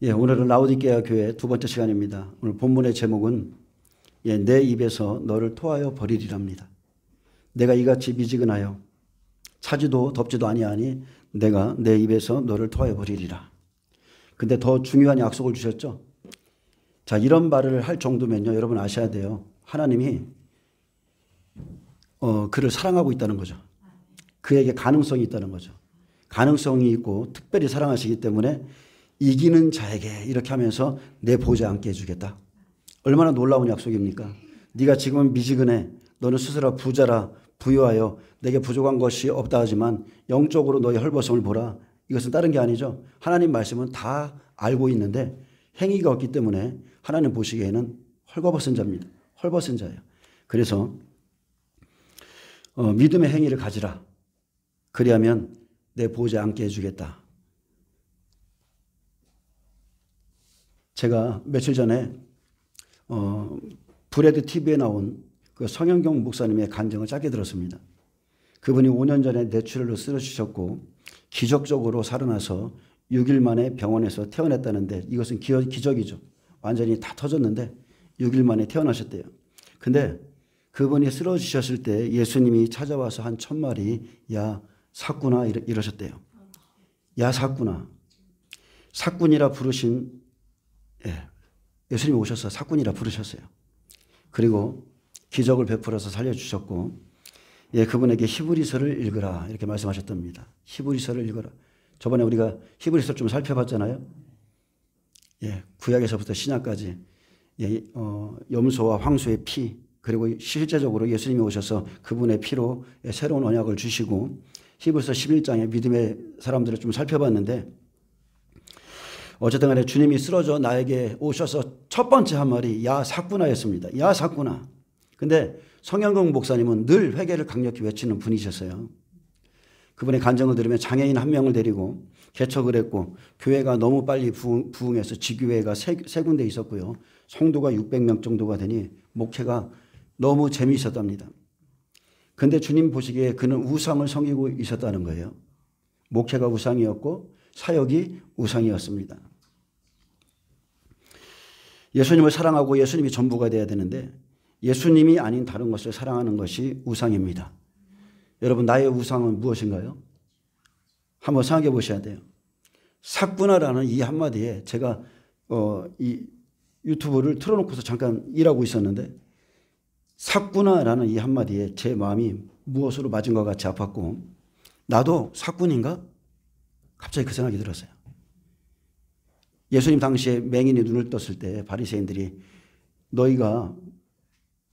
오늘은 라오디게아 교회 두 번째 시간입니다. 오늘 본문의 제목은 내 입에서 너를 토하여 버리리랍니다. 내가 이같이 미지근하여 차지도 덥지도 아니하니 내가 내 입에서 너를 토하여 버리리라. 근데 더 중요한 약속을 주셨죠. 자, 이런 말을 할 정도면요, 여러분 아셔야 돼요. 하나님이 그를 사랑하고 있다는 거죠. 그에게 가능성이 있다는 거죠. 가능성이 있고 특별히 사랑하시기 때문에 이기는 자에게 이렇게 하면서 내 보좌에 앉게 해주겠다. 얼마나 놀라운 약속입니까? 네가 지금은 미지근해. 너는 스스로 부자라 부유하여 내게 부족한 것이 없다 하지만 영적으로 너의 헐벗음을 보라. 이것은 다른 게 아니죠. 하나님 말씀은 다 알고 있는데 행위가 없기 때문에 하나님 보시기에는 헐벗은 자입니다. 헐벗은 자예요. 그래서 믿음의 행위를 가지라. 그리하면 내 보좌에 앉게 해주겠다. 제가 며칠 전에 브레드 TV에 나온 그 성현경 목사님의 간증을 짧게 들었습니다. 그분이 5년 전에 뇌출혈로 쓰러지셨고 기적적으로 살아나서 6일 만에 병원에서 퇴원했다는데 이것은 기적이죠. 완전히 다 터졌는데 6일 만에 퇴원하셨대요. 근데 그분이 쓰러지셨을 때 예수님이 찾아와서 한 첫 말이 야 샀구나 이러셨대요. 야 샀구나. 샀군이라 부르신 예수님이 오셔서 샀군이라 부르셨어요. 그리고 기적을 베풀어서 살려주셨고 그분에게 히브리서를 읽으라 이렇게 말씀하셨답니다. 히브리서를 읽어라. 저번에 우리가 히브리서를 좀 살펴봤잖아요. 구약에서부터 신약까지 염소와 황소의 피 그리고 실제적으로 예수님이 오셔서 그분의 피로 새로운 언약을 주시고 히브리서 11장의 믿음의 사람들을 좀 살펴봤는데 어쨌든 간에 주님이 쓰러져 나에게 오셔서 첫 번째 한 말이 야 샀구나였습니다. 야 샀구나. 근데 성현경 목사님은 늘 회개를 강력히 외치는 분이셨어요. 그분의 간증을 들으면 장애인 한 명을 데리고 개척을 했고 교회가 너무 빨리 부흥해서 지교회가 세 군데 있었고요. 성도가 600명 정도가 되니 목회가 너무 재미있었답니다. 근데 주님 보시기에 그는 우상을 섬기고 있었다는 거예요. 목회가 우상이었고 사역이 우상이었습니다. 예수님을 사랑하고 예수님이 전부가 되어야 되는데 예수님이 아닌 다른 것을 사랑하는 것이 우상입니다. 여러분 나의 우상은 무엇인가요? 한번 생각해 보셔야 돼요. 샀구나라는 이 한마디에 제가 이 유튜브를 틀어놓고서 잠깐 일하고 있었는데 샀구나라는 이 한마디에 제 마음이 무엇으로 맞은 것 같이 아팠고 나도 샀군인가? 갑자기 그 생각이 들었어요. 예수님 당시에 맹인이 눈을 떴을 때 바리새인들이 너희가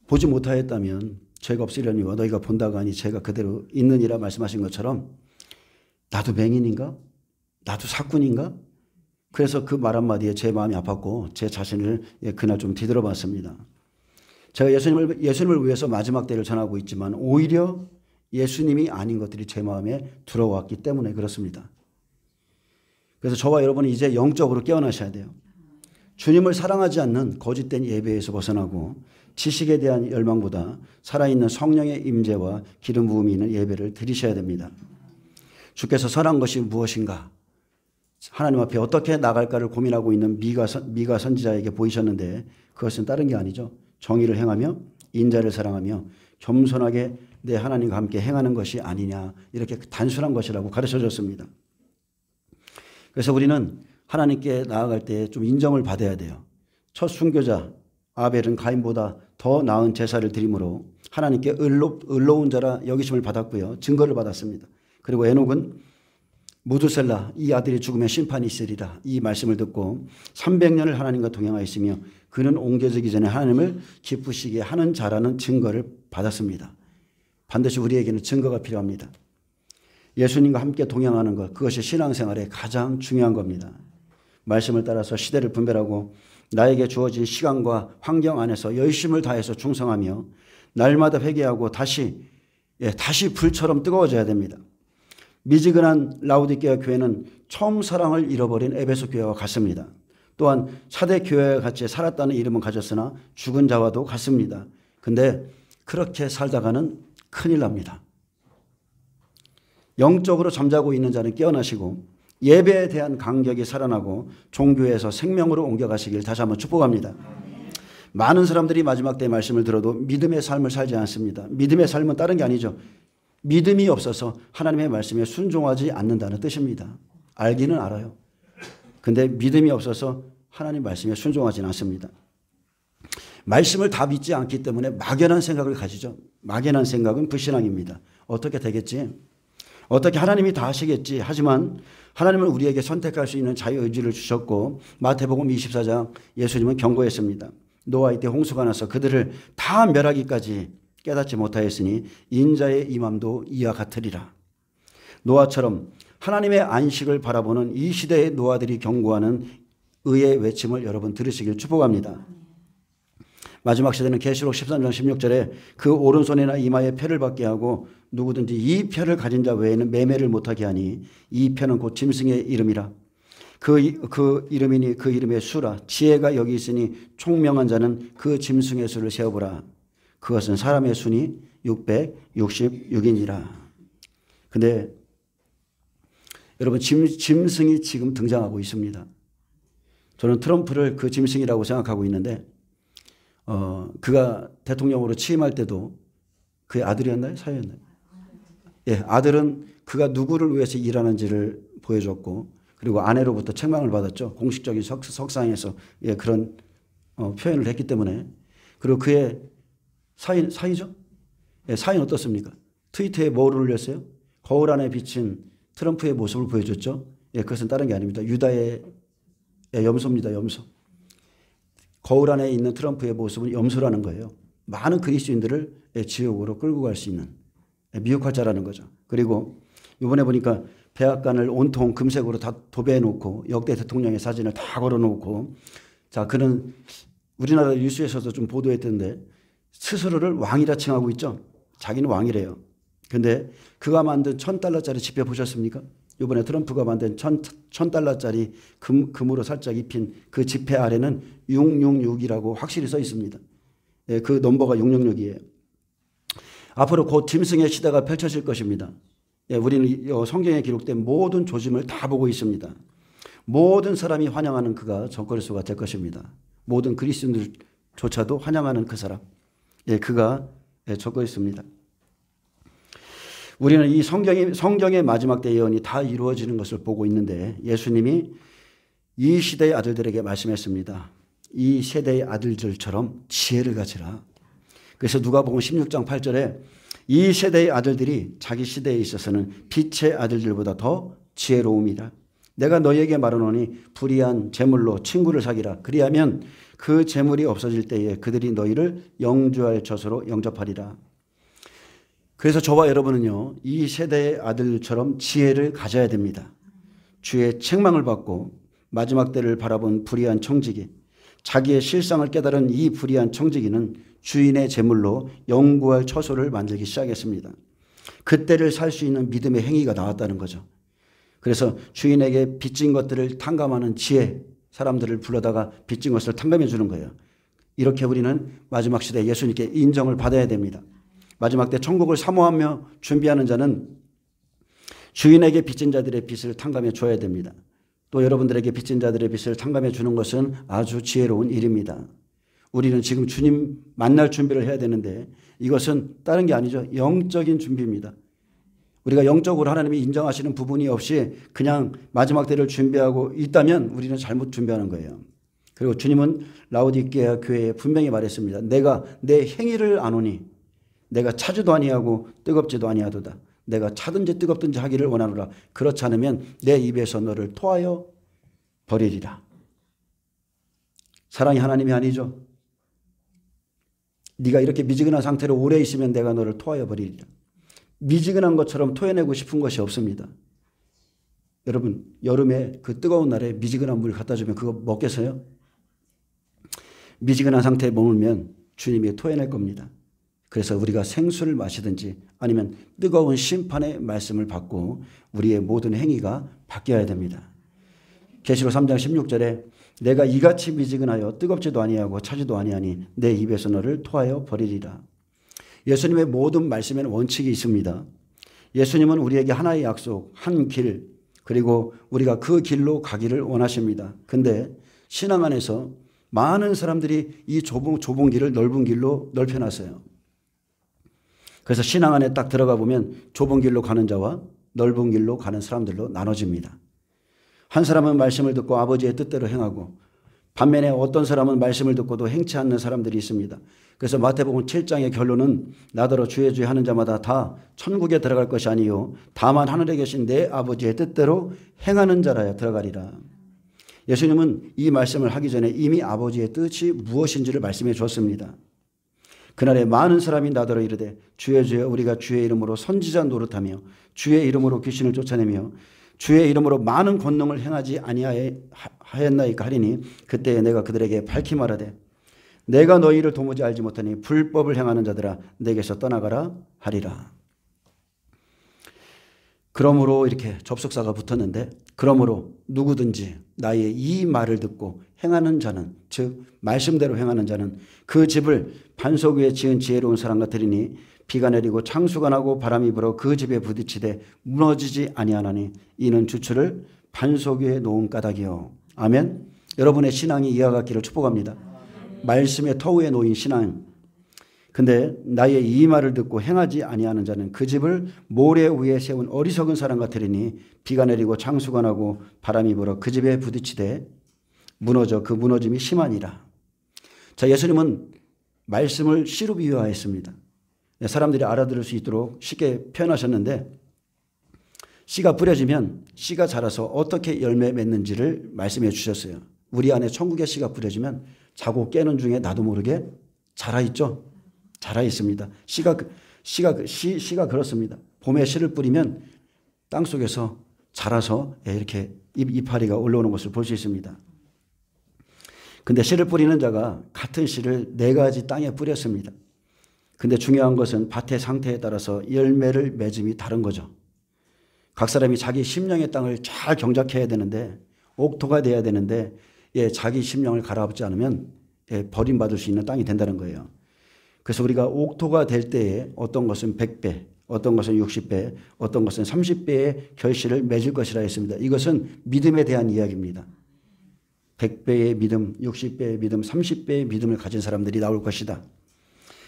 보지 못하였다면 죄가 없으려니와 너희가 본다가 아니 죄가 그대로 있느니라 말씀하신 것처럼 나도 맹인인가? 나도 삭군인가? 그래서 그 말 한마디에 제 마음이 아팠고 제 자신을 그날 좀 뒤돌아봤습니다. 제가 예수님을 위해서 마지막 때를 전하고 있지만 오히려 예수님이 아닌 것들이 제 마음에 들어왔기 때문에 그렇습니다. 그래서 저와 여러분은 이제 영적으로 깨어나셔야 돼요. 주님을 사랑하지 않는 거짓된 예배에서 벗어나고 지식에 대한 열망보다 살아있는 성령의 임재와 기름 부음이 있는 예배를 드리셔야 됩니다. 주께서 선한 것이 무엇인가? 하나님 앞에 어떻게 나갈까를 고민하고 있는 미가 선지자에게 보이셨는데 그것은 다른 게 아니죠. 정의를 행하며 인자를 사랑하며 겸손하게 내 하나님과 함께 행하는 것이 아니냐 이렇게 단순한 것이라고 가르쳐줬습니다. 그래서 우리는 하나님께 나아갈 때 좀 인정을 받아야 돼요. 첫 순교자 아벨은 가인보다 더 나은 제사를 드림으로 하나님께 의로운 자라 여기심을 받았고요. 증거를 받았습니다. 그리고 에녹은 무두셀라 이 아들이 죽으면 심판이 있으리라 이 말씀을 듣고 300년을 하나님과 동행하였으며 그는 옮겨지기 전에 하나님을 기쁘시게 하는 자라는 증거를 받았습니다. 반드시 우리에게는 증거가 필요합니다. 예수님과 함께 동행하는 것 그것이 신앙생활의 가장 중요한 겁니다. 말씀을 따라서 시대를 분별하고 나에게 주어진 시간과 환경 안에서 열심을 다해서 충성하며 날마다 회개하고 다시 불처럼 뜨거워져야 됩니다. 미지근한 라오디게아 교회는 처음 사랑을 잃어버린 에베소 교회와 같습니다. 또한 차대 교회와 같이 살았다는 이름은 가졌으나 죽은 자와도 같습니다. 근데 그렇게 살다가는 큰일 납니다. 영적으로 잠자고 있는 자는 깨어나시고 예배에 대한 간격이 살아나고 종교에서 생명으로 옮겨가시길 다시 한번 축복합니다. 많은 사람들이 마지막 때 말씀을 들어도 믿음의 삶을 살지 않습니다. 믿음의 삶은 다른 게 아니죠. 믿음이 없어서 하나님의 말씀에 순종하지 않는다는 뜻입니다. 알기는 알아요. 근데 믿음이 없어서 하나님 말씀에 순종하지는 않습니다. 말씀을 다 믿지 않기 때문에 막연한 생각을 가지죠. 막연한 생각은 불신앙입니다. 어떻게 되겠지? 어떻게 하나님이 다 하시겠지? 하지만 하나님은 우리에게 선택할 수 있는 자유의지를 주셨고 마태복음 24장 예수님은 경고했습니다. 노아 이때 홍수가 나서 그들을 다 멸하기까지 깨닫지 못하였으니 인자의 임함도 이와 같으리라. 노아처럼 하나님의 안식을 바라보는 이 시대의 노아들이 경고하는 의의 외침을 여러분 들으시길 축복합니다. 마지막 시대는 계시록 13장 16절에 그 오른손이나 이마에 표를 받게 하고 누구든지 이 표를 가진 자 외에는 매매를 못하게 하니 이 표는 곧 짐승의 이름이라. 그 이름이니 그 이름의 수라. 지혜가 여기 있으니 총명한 자는 그 짐승의 수를 세어보라. 그것은 사람의 순이 666이니라. 근데 여러분 짐승이 지금 등장하고 있습니다. 저는 트럼프를 그 짐승이라고 생각하고 있는데 그가 대통령으로 취임할 때도 그의 아들이었나요? 사위였나요? 예, 아들은 그가 누구를 위해서 일하는지를 보여줬고 그리고 아내로부터 책망을 받았죠. 공식적인 석상에서 예, 그런 표현을 했기 때문에. 그리고 그의 사위죠? 예, 사위는 어떻습니까? 트위터에 뭐를 올렸어요? 거울 안에 비친 트럼프의 모습을 보여줬죠. 예, 그것은 다른 게 아닙니다. 유다의 염소입니다. 염소. 거울 안에 있는 트럼프의 모습은 염소라는 거예요. 많은 그리스도인들을 지옥으로 끌고 갈 수 있는 미혹할 자라는 거죠. 그리고 이번에 보니까 백악관을 온통 금색으로 다 도배해 놓고 역대 대통령의 사진을 다 걸어 놓고 자, 그는 우리나라 뉴스에서도 좀 보도했던데 스스로를 왕이라 칭하고 있죠. 자기는 왕이래요. 근데 그가 만든 $1,000짜리 지폐 보셨습니까? 이번에 트럼프가 만든 $1,000짜리 금으로 살짝 입힌 그 지폐 아래는 666이라고 확실히 써 있습니다. 예, 그 넘버가 666이에요. 앞으로 곧 짐승의 시대가 펼쳐질 것입니다. 예, 우리는 성경에 기록된 모든 조짐을 다 보고 있습니다. 모든 사람이 환영하는 그가 전거리수가 될 것입니다. 모든 그리스도인들조차도 환영하는 그 사람. 예, 그가 적고 있습니다. 우리는 이 성경의 마지막 때 예언이 다 이루어지는 것을 보고 있는데 예수님이 이 시대의 아들들에게 말씀했습니다. 이 세대의 아들들처럼 지혜를 가지라. 그래서 누가복음 16장 8절에 이 세대의 아들들이 자기 시대에 있어서는 빛의 아들들보다 더 지혜로움이라. 내가 너희에게 말하노니 불의한 재물로 친구를 사귀라. 그리하면 그 재물이 없어질 때에 그들이 너희를 영주할 젖으로 영접하리라. 그래서 저와 여러분은요, 이 세대의 아들처럼 지혜를 가져야 됩니다. 주의 책망을 받고 마지막 때를 바라본 불의한 청지기, 자기의 실상을 깨달은 이 불의한 청지기는 주인의 재물로 영구할 처소를 만들기 시작했습니다. 그때를 살 수 있는 믿음의 행위가 나왔다는 거죠. 그래서 주인에게 빚진 것들을 탕감하는 지혜, 사람들을 불러다가 빚진 것을 탕감해 주는 거예요. 이렇게 우리는 마지막 시대에 예수님께 인정을 받아야 됩니다. 마지막 때 천국을 사모하며 준비하는 자는 주인에게 빚진 자들의 빚을 탕감해 줘야 됩니다. 또 여러분들에게 빚진 자들의 빚을 탕감해 주는 것은 아주 지혜로운 일입니다. 우리는 지금 주님 만날 준비를 해야 되는데 이것은 다른 게 아니죠. 영적인 준비입니다. 우리가 영적으로 하나님이 인정하시는 부분이 없이 그냥 마지막 때를 준비하고 있다면 우리는 잘못 준비하는 거예요. 그리고 주님은 라오디게아 교회에 분명히 말했습니다. 내가 내 행위를 아노니 내가 차지도 아니하고 뜨겁지도 아니하도다. 내가 차든지 뜨겁든지 하기를 원하노라. 그렇지 않으면 내 입에서 너를 토하여 버리리라. 사랑이 하나님이 아니죠. 네가 이렇게 미지근한 상태로 오래 있으면 내가 너를 토하여 버리리라. 미지근한 것처럼 토해내고 싶은 것이 없습니다. 여러분, 여름에 그 뜨거운 날에 미지근한 물 갖다 주면 그거 먹겠어요? 미지근한 상태에 머물면 주님이 토해낼 겁니다. 그래서 우리가 생수를 마시든지 아니면 뜨거운 심판의 말씀을 받고 우리의 모든 행위가 바뀌어야 됩니다. 계시록 3장 16절에 내가 이같이 미지근하여 뜨겁지도 아니하고 차지도 아니하니 내 입에서 너를 토하여 버리리라. 예수님의 모든 말씀에는 원칙이 있습니다. 예수님은 우리에게 하나의 약속, 한 길, 그리고 우리가 그 길로 가기를 원하십니다. 근데 신앙 안에서 많은 사람들이 이 좁은 길을 넓은 길로 넓혀놨어요. 그래서 신앙 안에 딱 들어가 보면 좁은 길로 가는 자와 넓은 길로 가는 사람들로 나눠집니다. 한 사람은 말씀을 듣고 아버지의 뜻대로 행하고, 반면에 어떤 사람은 말씀을 듣고도 행치 않는 사람들이 있습니다. 그래서 마태복음 7장의 결론은 나더러 주의 주의 하는 자마다 다 천국에 들어갈 것이 아니요 다만 하늘에 계신 내 아버지의 뜻대로 행하는 자라야 들어가리라. 예수님은 이 말씀을 하기 전에 이미 아버지의 뜻이 무엇인지를 말씀해 주었습니다. 그날에 많은 사람이 나더러 이르되 주여 주여 우리가 주의 이름으로 선지자 노릇하며 주의 이름으로 귀신을 쫓아내며 주의 이름으로 많은 권능을 행하지 아니하였나이까 하리니 그때에 내가 그들에게 밝히 말하되 내가 너희를 도무지 알지 못하니 불법을 행하는 자들아 내게서 떠나가라 하리라. 그러므로 이렇게 접속사가 붙었는데, 그러므로 누구든지 나의 이 말을 듣고 행하는 자는, 즉 말씀대로 행하는 자는 그 집을 반석 위에 지은 지혜로운 사람과 들으니 비가 내리고 창수가 나고 바람이 불어 그 집에 부딪히되 무너지지 아니하나니 이는 주추를 반석 위에 놓은 까닭이요. 아멘. 여러분의 신앙이 이와 같기를 축복합니다. 말씀의 터 위에 놓인 신앙. 근데 나의 이 말을 듣고 행하지 아니하는 자는 그 집을 모래 위에 세운 어리석은 사람 같으리니 비가 내리고 창수가 나고 바람이 불어 그 집에 부딪히되 무너져 그 무너짐이 심하니라. 자, 예수님은 말씀을 씨로 비유하였습니다. 사람들이 알아들을 수 있도록 쉽게 표현하셨는데, 씨가 뿌려지면 씨가 자라서 어떻게 열매 맺는지를 말씀해 주셨어요. 우리 안에 천국의 씨가 뿌려지면 자고 깨는 중에 나도 모르게 자라있죠. 자라있습니다. 씨가 그렇습니다. 봄에 씨를 뿌리면 땅속에서 자라서 이렇게 이파리가 올라오는 것을 볼 수 있습니다. 근데 씨를 뿌리는 자가 같은 씨를 4가지 땅에 뿌렸습니다. 근데 중요한 것은 밭의 상태에 따라서 열매를 맺음이 다른 거죠. 각 사람이 자기 심령의 땅을 잘 경작해야 되는데, 옥토가 돼야 되는데, 자기 심령을 갈아엎지 않으면 버림받을 수 있는 땅이 된다는 거예요. 그래서 우리가 옥토가 될 때에 어떤 것은 100배, 어떤 것은 60배, 어떤 것은 30배의 결실을 맺을 것이라 했습니다. 이것은 믿음에 대한 이야기입니다. 100배의 믿음, 60배의 믿음, 30배의 믿음을 가진 사람들이 나올 것이다.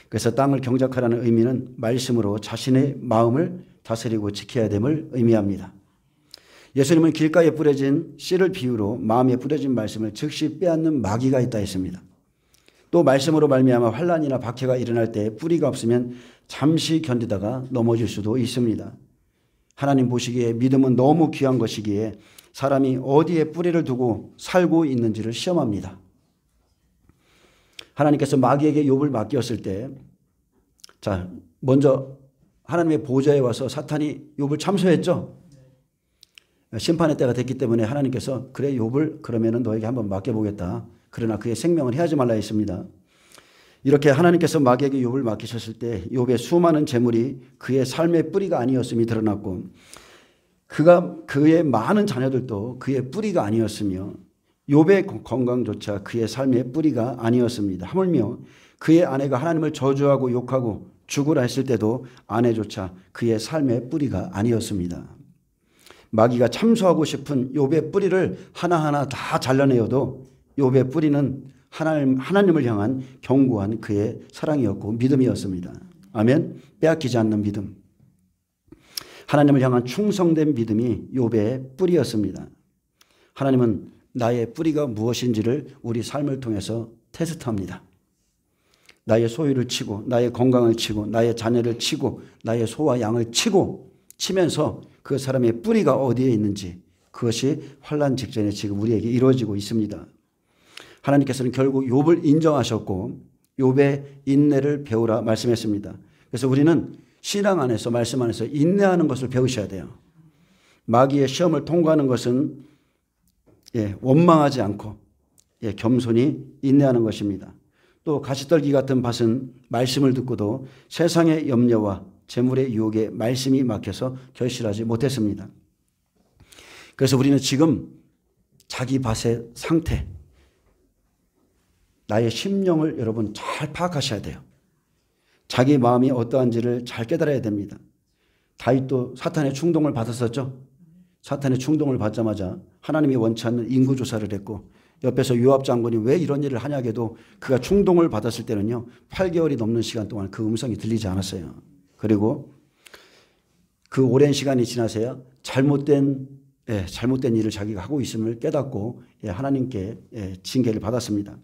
그래서 땅을 경작하라는 의미는 말씀으로 자신의 마음을 다스리고 지켜야 됨을 의미합니다. 예수님은 길가에 뿌려진 씨를 비유로 마음에 뿌려진 말씀을 즉시 빼앗는 마귀가 있다 했습니다. 또 말씀으로 말미암아 환난이나 박해가 일어날 때 뿌리가 없으면 잠시 견디다가 넘어질 수도 있습니다. 하나님 보시기에 믿음은 너무 귀한 것이기에 사람이 어디에 뿌리를 두고 살고 있는지를 시험합니다. 하나님께서 마귀에게 욥을 맡겼을 때, 자, 먼저 하나님의 보좌에 와서 사탄이 욥을 참소했죠. 심판의 때가 됐기 때문에 하나님께서 그래 욥을 그러면은 너에게 한번 맡겨보겠다. 그러나 그의 생명을 해하지 말라 했습니다. 이렇게 하나님께서 마귀에게 욥을 맡기셨을 때 욥의 수많은 재물이 그의 삶의 뿌리가 아니었음이 드러났고, 그의 많은 자녀들도 그의 뿌리가 아니었으며, 욥의 건강조차 그의 삶의 뿌리가 아니었습니다. 하물며 그의 아내가 하나님을 저주하고 욕하고 죽으라 했을 때도 아내조차 그의 삶의 뿌리가 아니었습니다. 마귀가 참소하고 싶은 욥의 뿌리를 하나하나 다 잘라내어도 욥의 뿌리는 하나님을 향한 견고한 그의 사랑이었고 믿음이었습니다. 아멘. 빼앗기지 않는 믿음. 하나님을 향한 충성된 믿음이 욥의 뿌리였습니다. 하나님은 나의 뿌리가 무엇인지를 우리 삶을 통해서 테스트합니다. 나의 소유를 치고 나의 건강을 치고 나의 자녀를 치고 나의 소와 양을 치면서 그 사람의 뿌리가 어디에 있는지, 그것이 환난 직전에 지금 우리에게 이루어지고 있습니다. 하나님께서는 결국 욥을 인정하셨고 욥의 인내를 배우라 말씀했습니다. 그래서 우리는 신앙 안에서, 말씀 안에서 인내하는 것을 배우셔야 돼요. 마귀의 시험을 통과하는 것은 원망하지 않고 겸손히 인내하는 것입니다. 또 가시떨기 같은 밭은 말씀을 듣고도 세상의 염려와 재물의 유혹에 말씀이 막혀서 결실하지 못했습니다. 그래서 우리는 지금 자기 밭의 상태, 나의 심령을 여러분 잘 파악하셔야 돼요. 자기 마음이 어떠한지를 잘 깨달아야 됩니다. 다윗도 사탄의 충동을 받았었죠. 사탄의 충동을 받자마자 하나님이 원치 않는 인구조사를 했고 옆에서 요압 장군이 왜 이런 일을 하냐게도 그가 충동을 받았을 때는요 8개월이 넘는 시간 동안 그 음성이 들리지 않았어요. 그리고 그 오랜 시간이 지나서야 잘못된 일을 자기가 하고 있음을 깨닫고 하나님께 징계를 받았습니다.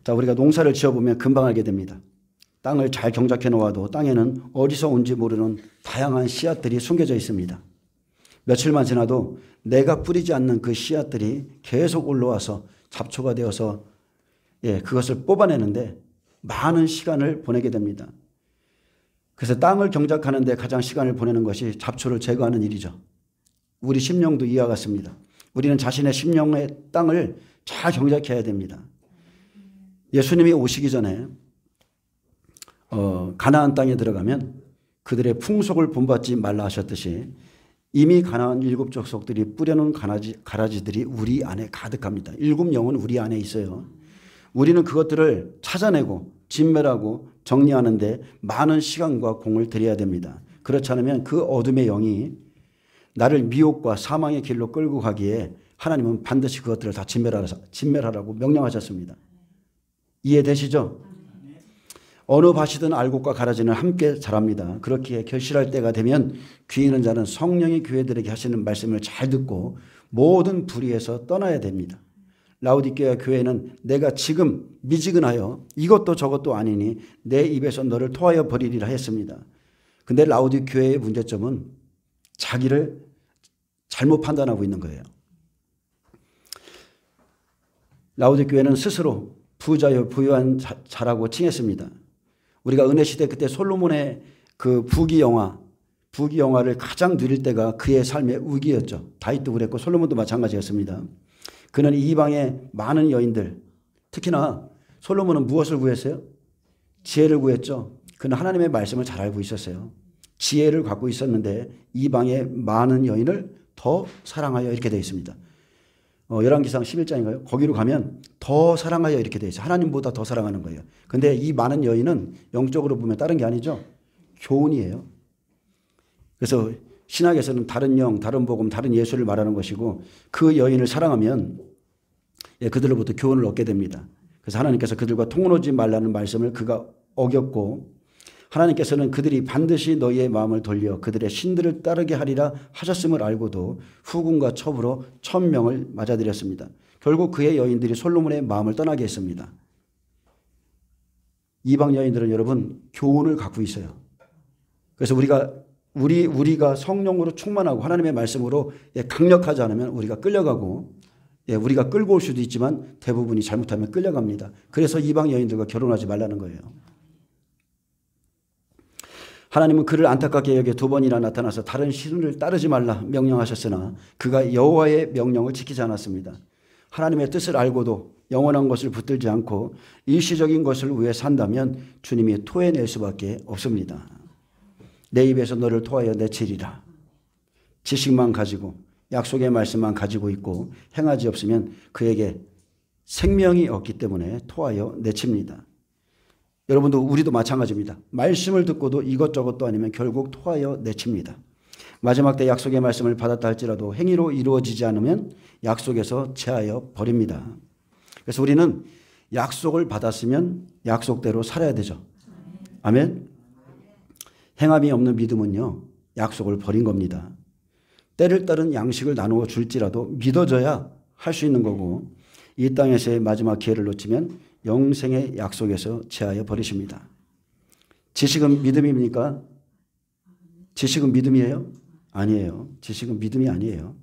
자, 우리가 농사를 지어보면 금방 알게 됩니다. 땅을 잘 경작해 놓아도 땅에는 어디서 온지 모르는 다양한 씨앗들이 숨겨져 있습니다. 며칠만 지나도 내가 뿌리지 않는 그 씨앗들이 계속 올라와서 잡초가 되어서 그것을 뽑아내는데 많은 시간을 보내게 됩니다. 그래서 땅을 경작하는 데 가장 시간을 보내는 것이 잡초를 제거하는 일이죠. 우리 심령도 이와 같습니다. 우리는 자신의 심령의 땅을 잘 경작해야 됩니다. 예수님이 오시기 전에 가나안 땅에 들어가면 그들의 풍속을 본받지 말라 하셨듯이 이미 가나안 7 족속들이 뿌려놓은 가라지들이 우리 안에 가득합니다. 7 영은 우리 안에 있어요. 우리는 그것들을 찾아내고 진멸하고 정리하는데 많은 시간과 공을 들여야 됩니다. 그렇지 않으면 그 어둠의 영이 나를 미혹과 사망의 길로 끌고 가기에 하나님은 반드시 그것들을 다 진멸하라고 명령하셨습니다. 이해되시죠? 어느 밭이든 알곡과 가라지는 함께 자랍니다. 그렇기에 결실할 때가 되면 귀 있는 자는 성령이 교회들에게 하시는 말씀을 잘 듣고 모든 불의에서 떠나야 됩니다. 라오디게아 교회는 내가 지금 미지근하여 이것도 저것도 아니니 내 입에서 너를 토하여 버리리라 했습니다. 근데 라오디 교회의 문제점은 자기를 잘못 판단하고 있는 거예요. 라오디 교회는 스스로 부자요 부유한 자라고 칭했습니다. 우리가 은혜시대 그때 솔로몬의 그 부귀영화를 가장 누릴 때가 그의 삶의 우기였죠. 다윗도 그랬고 솔로몬도 마찬가지였습니다. 그는 이방의 많은 여인들, 특히나 솔로몬은 무엇을 구했어요? 지혜를 구했죠. 그는 하나님의 말씀을 잘 알고 있었어요. 지혜를 갖고 있었는데 이방의 많은 여인을 더 사랑하여 이렇게 되어 있습니다. 열왕기상 11장인가요? 거기로 가면 더 사랑하여 이렇게 되어 있어요. 하나님보다 더 사랑하는 거예요. 근데 이 많은 여인은 영적으로 보면 다른 게 아니죠. 교훈이에요. 그래서 신학에서는 다른 영, 다른 복음, 다른 예수를 말하는 것이고 그 여인을 사랑하면 그들로부터 교훈을 얻게 됩니다. 그래서 하나님께서 그들과 통혼하지 말라는 말씀을 그가 어겼고 하나님께서는 그들이 반드시 너희의 마음을 돌려 그들의 신들을 따르게 하리라 하셨음을 알고도 후군과 첩으로 1000명을 맞아들였습니다. 결국 그의 여인들이 솔로몬의 마음을 떠나게 했습니다. 이방 여인들은 여러분 교훈을 갖고 있어요. 그래서 우리가 성령으로 충만하고 하나님의 말씀으로 강력하지 않으면 우리가 끌려가고 우리가 끌고 올 수도 있지만 대부분이 잘못하면 끌려갑니다. 그래서 이방 여인들과 결혼하지 말라는 거예요. 하나님은 그를 안타깝게 여겨 2번이나 나타나서 다른 신을 따르지 말라 명령하셨으나 그가 여호와의 명령을 지키지 않았습니다. 하나님의 뜻을 알고도 영원한 것을 붙들지 않고 일시적인 것을 위해 산다면 주님이 토해낼 수밖에 없습니다. 내 입에서 너를 토하여 내치리라. 지식만 가지고 약속의 말씀만 가지고 있고 행하지 없으면 그에게 생명이 없기 때문에 토하여 내칩니다. 여러분도 우리도 마찬가지입니다. 말씀을 듣고도 이것저것도 아니면 결국 토하여 내칩니다. 마지막 때 약속의 말씀을 받았다 할지라도 행위로 이루어지지 않으면 약속에서 제하여 버립니다. 그래서 우리는 약속을 받았으면 약속대로 살아야 되죠. 아멘. 행함이 없는 믿음은요 약속을 버린 겁니다. 때를 따른 양식을 나누어 줄지라도 믿어져야 할 수 있는 거고 이 땅에서의 마지막 기회를 놓치면 영생의 약속에서 제하여 버리십니다. 지식은 믿음입니까? 지식은 믿음이에요? 아니에요. 지식은 믿음이 아니에요.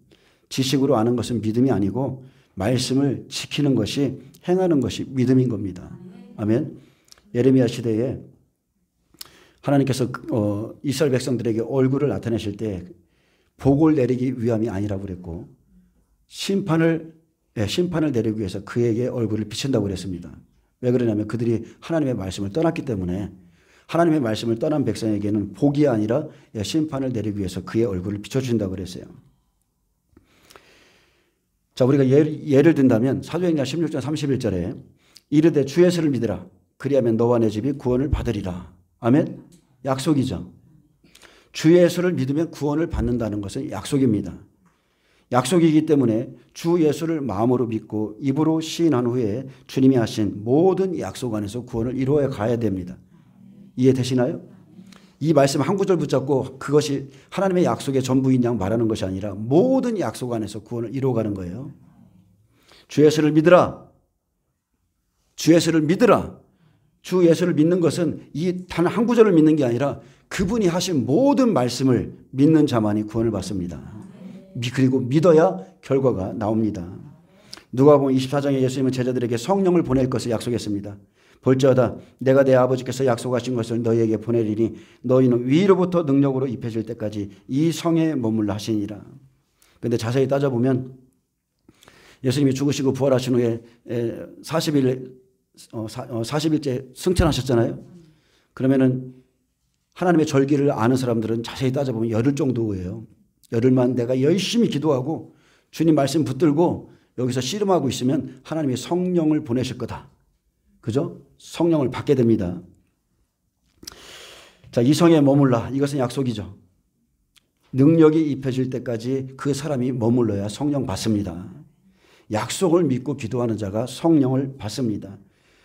지식으로 아는 것은 믿음이 아니고 말씀을 지키는 것이 행하는 것이 믿음인 겁니다. 아멘. 예레미야 시대에 하나님께서 이스라엘 백성들에게 얼굴을 나타내실 때 복을 내리기 위함이 아니라고 그랬고 심판을 내리기 위해서 그에게 얼굴을 비춘다고 그랬습니다. 왜 그러냐면 그들이 하나님의 말씀을 떠났기 때문에 하나님의 말씀을 떠난 백성에게는 복이 아니라 심판을 내리기 위해서 그의 얼굴을 비춰주신다고 그랬어요. 자, 우리가 예를 든다면 사도행전 16장 31절에 이르되 주 예수를 믿으라. 그리하면 너와 내 집이 구원을 받으리라. 아멘. 약속이죠. 주 예수를 믿으면 구원을 받는다는 것은 약속입니다. 약속이기 때문에 주 예수를 마음으로 믿고 입으로 시인한 후에 주님이 하신 모든 약속 안에서 구원을 이루어 가야 됩니다. 이해되시나요? 이 말씀 한 구절 붙잡고 그것이 하나님의 약속의 전부인 양 말하는 것이 아니라 모든 약속 안에서 구원을 이루어가는 거예요. 주 예수를 믿으라. 주 예수를 믿으라. 주 예수를 믿는 것은 이 단 한 구절을 믿는 게 아니라 그분이 하신 모든 말씀을 믿는 자만이 구원을 받습니다. 그리고 믿어야 결과가 나옵니다. 누가복음 24장에 예수님은 제자들에게 성령을 보낼 것을 약속했습니다. 볼지어다 내가 내 아버지께서 약속하신 것을 너희에게 보내리니 너희는 위로부터 능력으로 입혀질 때까지 이 성에 머물러 하시니라. 그런데 자세히 따져보면 예수님이 죽으시고 부활하신 후에 40일째 승천하셨잖아요. 그러면은 하나님의 절기를 아는 사람들은 자세히 따져보면 열흘 정도예요. 열흘만 내가 열심히 기도하고 주님 말씀 붙들고 여기서 씨름하고 있으면 하나님이 성령을 보내실 거다. 그죠? 성령을 받게 됩니다. 자, 이 성에 머물라. 이것은 약속이죠. 능력이 입혀질 때까지 그 사람이 머물러야 성령 받습니다. 약속을 믿고 기도하는 자가 성령을 받습니다.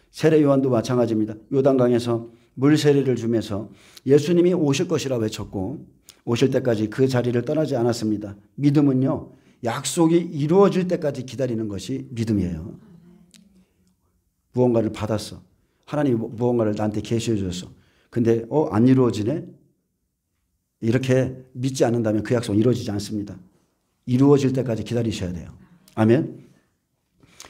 세례 요한도 마찬가지입니다. 요단강에서 물 세례를 주면서 예수님이 오실 것이라 외쳤고 오실 때까지 그 자리를 떠나지 않았습니다. 믿음은요, 약속이 이루어질 때까지 기다리는 것이 믿음이에요. 무언가를 받았어. 하나님이 무언가를 나한테 계시해 줬어. 근데 안 이루어지네? 이렇게 믿지 않는다면 그 약속은 이루어지지 않습니다. 이루어질 때까지 기다리셔야 돼요. 아멘.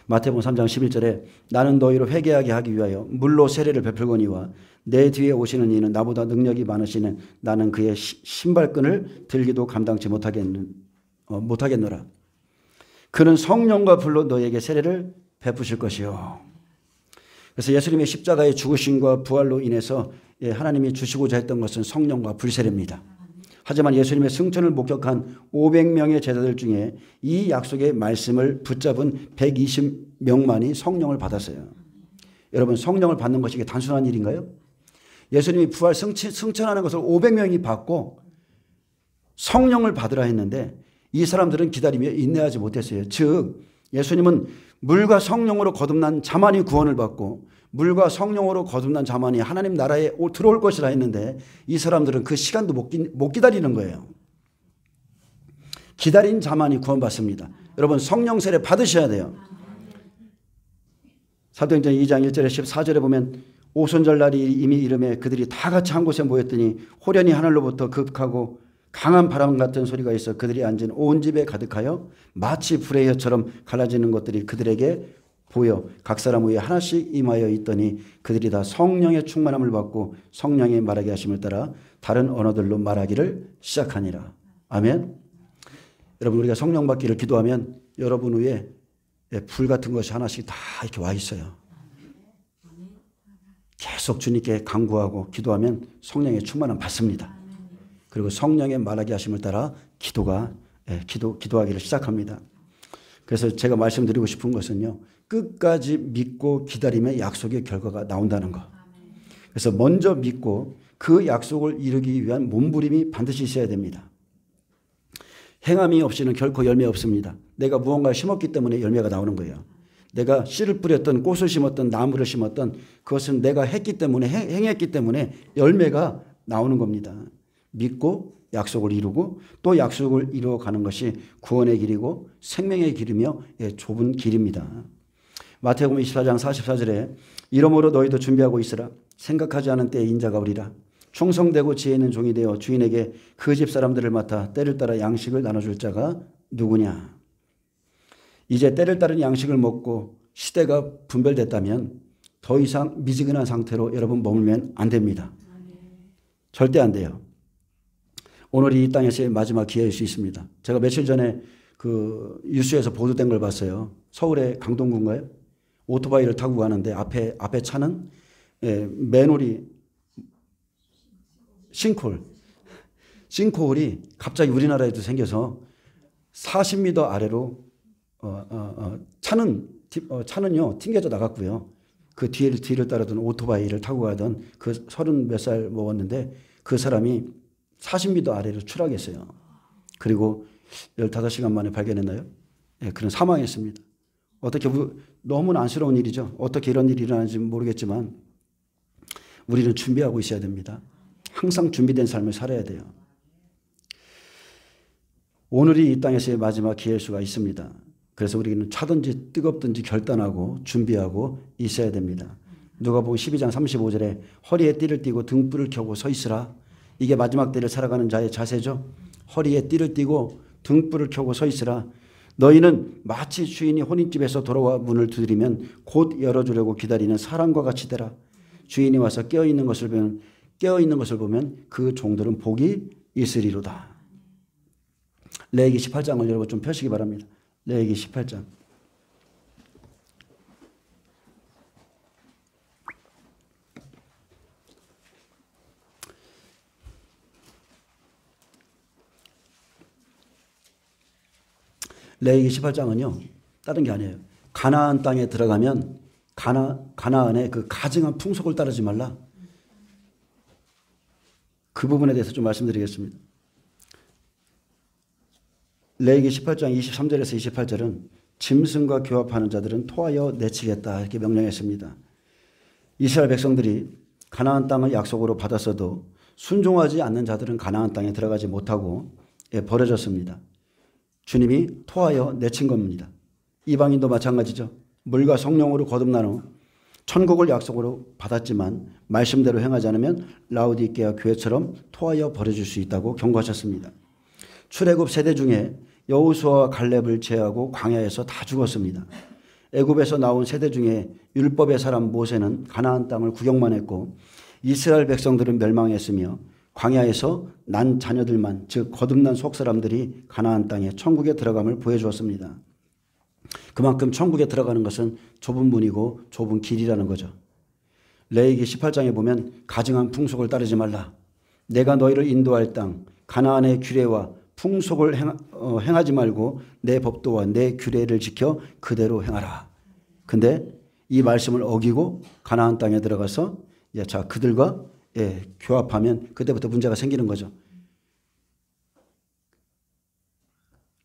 마태복음 3장 11절에 나는 너희로 회개하게 하기 위하여 물로 세례를 베풀거니와 내 뒤에 오시는 이는 나보다 능력이 많으시는 나는 그의 신발끈을 들기도 감당치 못하겠노라. 그는 성령과 불로 너희에게 세례를 베푸실 것이요. 그래서 예수님의 십자가의 죽으심과 부활로 인해서 하나님이 주시고자 했던 것은 성령과 불세례입니다. 하지만 예수님의 승천을 목격한 500명의 제자들 중에 이 약속의 말씀을 붙잡은 120명만이 성령을 받았어요. 여러분, 성령을 받는 것이 이게 단순한 일인가요? 예수님이 부활 승천하는 것을 500명이 받고 성령을 받으라 했는데 이 사람들은 기다리며 인내하지 못했어요. 즉 예수님은 물과 성령으로 거듭난 자만이 구원을 받고 물과 성령으로 거듭난 자만이 하나님 나라에 들어올 것이라 했는데 이 사람들은 그 시간도 못 기다리는 거예요. 기다린 자만이 구원받습니다. 여러분, 성령 세례 받으셔야 돼요. 사도행전 2장 1절에 14절에 보면 오순절 날이 이미 이름에 그들이 다 같이 한 곳에 모였더니 호련히 하늘로부터 급하고 강한 바람 같은 소리가 있어 그들이 앉은 온 집에 가득하여 마치 불의 혀처럼 갈라지는 것들이 그들에게 보여 각 사람 위에 하나씩 임하여 있더니 그들이 다 성령의 충만함을 받고 성령의 말하게 하심을 따라 다른 언어들로 말하기를 시작하니라. 아멘. 여러분, 우리가 성령 받기를 기도하면 여러분 위에 불 같은 것이 하나씩 다 이렇게 와 있어요. 계속 주님께 간구하고 기도하면 성령의 충만함 받습니다. 그리고 성령의 말하게 하심을 따라 기도하기를 시작합니다. 그래서 제가 말씀드리고 싶은 것은요, 끝까지 믿고 기다리면 약속의 결과가 나온다는 것. 그래서 먼저 믿고 그 약속을 이루기 위한 몸부림이 반드시 있어야 됩니다. 행함이 없이는 결코 열매 없습니다. 내가 무언가를 심었기 때문에 열매가 나오는 거예요. 내가 씨를 뿌렸던 꽃을 심었던 나무를 심었던 그것은 내가 했기 때문에 행했기 때문에 열매가 나오는 겁니다. 믿고 약속을 이루고 또 약속을 이루어가는 것이 구원의 길이고 생명의 길이며 좁은 길입니다. 마태복음 24장 44절에 이러므로 너희도 준비하고 있으라. 생각하지 않은 때에 인자가 오리라. 충성되고 지혜 있는 종이 되어 주인에게 그 집 사람들을 맡아 때를 따라 양식을 나눠줄 자가 누구냐. 이제 때를 따른 양식을 먹고 시대가 분별됐다면 더 이상 미지근한 상태로 여러분 머물면 안 됩니다. 절대 안 돼요. 오늘이 이 땅에서의 마지막 기회일 수 있습니다. 제가 며칠 전에 그 뉴스에서 보도된 걸 봤어요. 서울의 강동구인가요? 오토바이를 타고 가는데 앞에 차는 맨홀이 싱크홀이 갑자기 우리나라에도 생겨서 40m 아래로 차는요 튕겨져 나갔고요. 그 뒤를 따르던 오토바이를 타고 가던 그 30몇 살 먹었는데 그 사람이 40m 아래로 추락했어요. 그리고 15시간 만에 발견했나요? 예, 그는 사망했습니다. 어떻게 너무나 안쓰러운 일이죠. 어떻게 이런 일이 일어나는지 모르겠지만 우리는 준비하고 있어야 됩니다. 항상 준비된 삶을 살아야 돼요. 오늘이 이 땅에서의 마지막 기회일 수가 있습니다. 그래서 우리는 차든지 뜨겁든지 결단하고 준비하고 있어야 됩니다. 누가복음 12장 35절에 허리에 띠를 띠고 등불을 켜고 서 있으라. 이게 마지막 때를 살아가는 자의 자세죠. 허리에 띠를 띠고 등불을 켜고 서 있으라. 너희는 마치 주인이 혼인집에서 돌아와 문을 두드리면 곧 열어주려고 기다리는 사람과 같이 되라. 주인이 와서 깨어있는 것을 보면 그 종들은 복이 있으리로다. 레위기 18장을 여러분 좀 펴시기 바랍니다. 레위기 18장. 레위기 18장은요. 다른 게 아니에요. 가나안 땅에 들어가면 가나안의 그 가증한 풍속을 따르지 말라. 그 부분에 대해서 좀 말씀드리겠습니다. 레위기 18장 23절에서 28절은 짐승과 교합하는 자들은 토하여 내치겠다 이렇게 명령했습니다. 이스라엘 백성들이 가나안 땅을 약속으로 받았어도 순종하지 않는 자들은 가나안 땅에 들어가지 못하고 버려졌습니다. 주님이 토하여 내친 겁니다. 이방인도 마찬가지죠. 물과 성령으로 거듭난 후 천국을 약속으로 받았지만 말씀대로 행하지 않으면 라우디게아 교회처럼 토하여 버려질 수 있다고 경고하셨습니다. 출애굽 세대 중에 여호수아와 갈렙을 제하고 광야에서 다 죽었습니다. 애굽에서 나온 세대 중에 율법의 사람 모세는 가나안 땅을 구경만 했고 이스라엘 백성들은 멸망했으며 광야에서 난 자녀들만 즉 거듭난 속사람들이 가나안 땅에 천국에 들어감을 보여주었습니다. 그만큼 천국에 들어가는 것은 좁은 문이고 좁은 길이라는 거죠. 레위기 18장에 보면 가증한 풍속을 따르지 말라. 내가 너희를 인도할 땅 가나안의 규례와 풍속을 행하지 말고 내 법도와 내 규례를 지켜 그대로 행하라. 근데 이 말씀을 어기고 가나안 땅에 들어가서 자 그들과 교합하면 그때부터 문제가 생기는 거죠.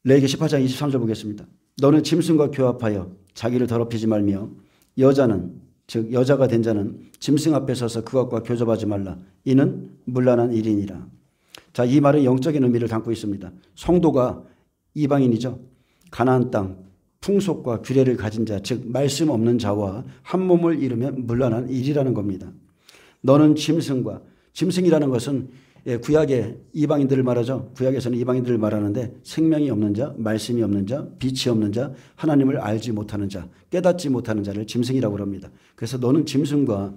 레위기 18장 23절 보겠습니다. 너는 짐승과 교합하여 자기를 더럽히지 말며 여자는 즉 여자가 된 자는 짐승 앞에 서서 그것과 교접하지 말라. 이는 문란한 일이니라. 자, 이 말은 영적인 의미를 담고 있습니다. 성도가 이방인이죠. 가나안 땅 풍속과 규례를 가진 자, 즉 말씀 없는 자와 한 몸을 이루면 문란한 일이라는 겁니다. 너는 짐승이라는 것은 구약의 이방인들을 말하죠. 구약에서는 이방인들을 말하는데 생명이 없는 자, 말씀이 없는 자, 빛이 없는 자, 하나님을 알지 못하는 자, 깨닫지 못하는 자를 짐승이라고 합니다. 그래서 너는 짐승과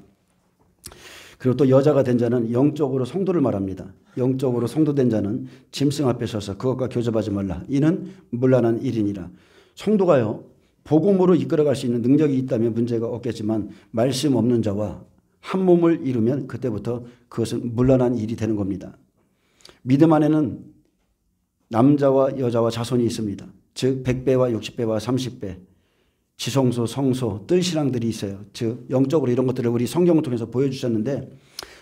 그리고 또 여자가 된 자는 영적으로 성도를 말합니다. 영적으로 성도된 자는 짐승 앞에 서서 그것과 교접하지 말라. 이는 문란한 일이니라. 성도가요. 복음으로 이끌어갈 수 있는 능력이 있다면 문제가 없겠지만 말씀 없는 자와 한 몸을 이루면 그때부터 그것은 문란한 일이 되는 겁니다. 믿음 안에는 남자와 여자와 자손이 있습니다. 즉 100배와 60배와 30배 지성소, 성소, 뜰신앙들이 있어요. 즉 영적으로 이런 것들을 우리 성경을 통해서 보여주셨는데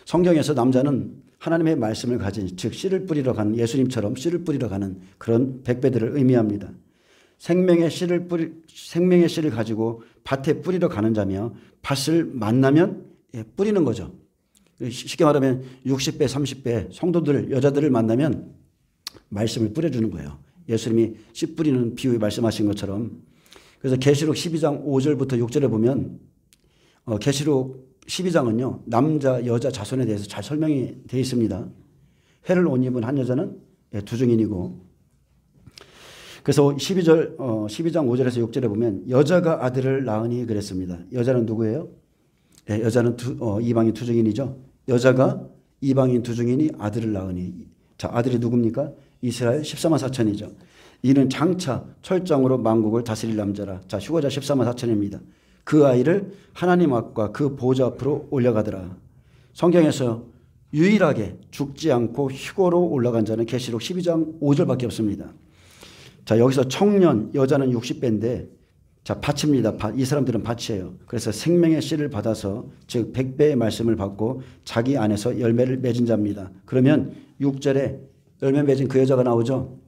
성경에서 남자는 하나님의 말씀을 가진 즉 씨를 뿌리러 가는 예수님처럼 씨를 뿌리러 가는 그런 100배들을 의미합니다. 생명의 씨를 가지고 밭에 뿌리러 가는 자며 밭을 만나면 뿌리는 거죠. 쉽게 말하면 60배, 30배 성도들, 여자들을 만나면 말씀을 뿌려주는 거예요. 예수님이 씨 뿌리는 비유에 말씀하신 것처럼. 그래서 계시록 12장 5절부터 6절에 보면 계시록 12장은요. 남자, 여자, 자손에 대해서 잘 설명이 되어 있습니다. 회를 옷 입은 한 여자는 두 증인이고 그래서 12장 5절에서 6절에 보면 여자가 아들을 낳으니 그랬습니다. 여자는 누구예요? 여자는 이방인 두 증인이죠. 여자가 이방인 두 증인이 아들을 낳으니 자 아들이 누굽니까? 이스라엘 14만 4천이죠. 이는 장차 철장으로 만국을 다스릴 남자라. 자 휴거자 14만 4천입니다. 그 아이를 하나님 앞과 그 보좌 앞으로 올려가더라. 성경에서 유일하게 죽지 않고 휴거로 올라간 자는 계시록 12장 5절밖에 없습니다. 자 여기서 청년 여자는 60배인데 자 밭입니다. 이 사람들은 밭이에요. 그래서 생명의 씨를 받아서 즉 100배의 말씀을 받고 자기 안에서 열매를 맺은 자입니다. 그러면 6절에 열매 맺은 그 여자가 나오죠.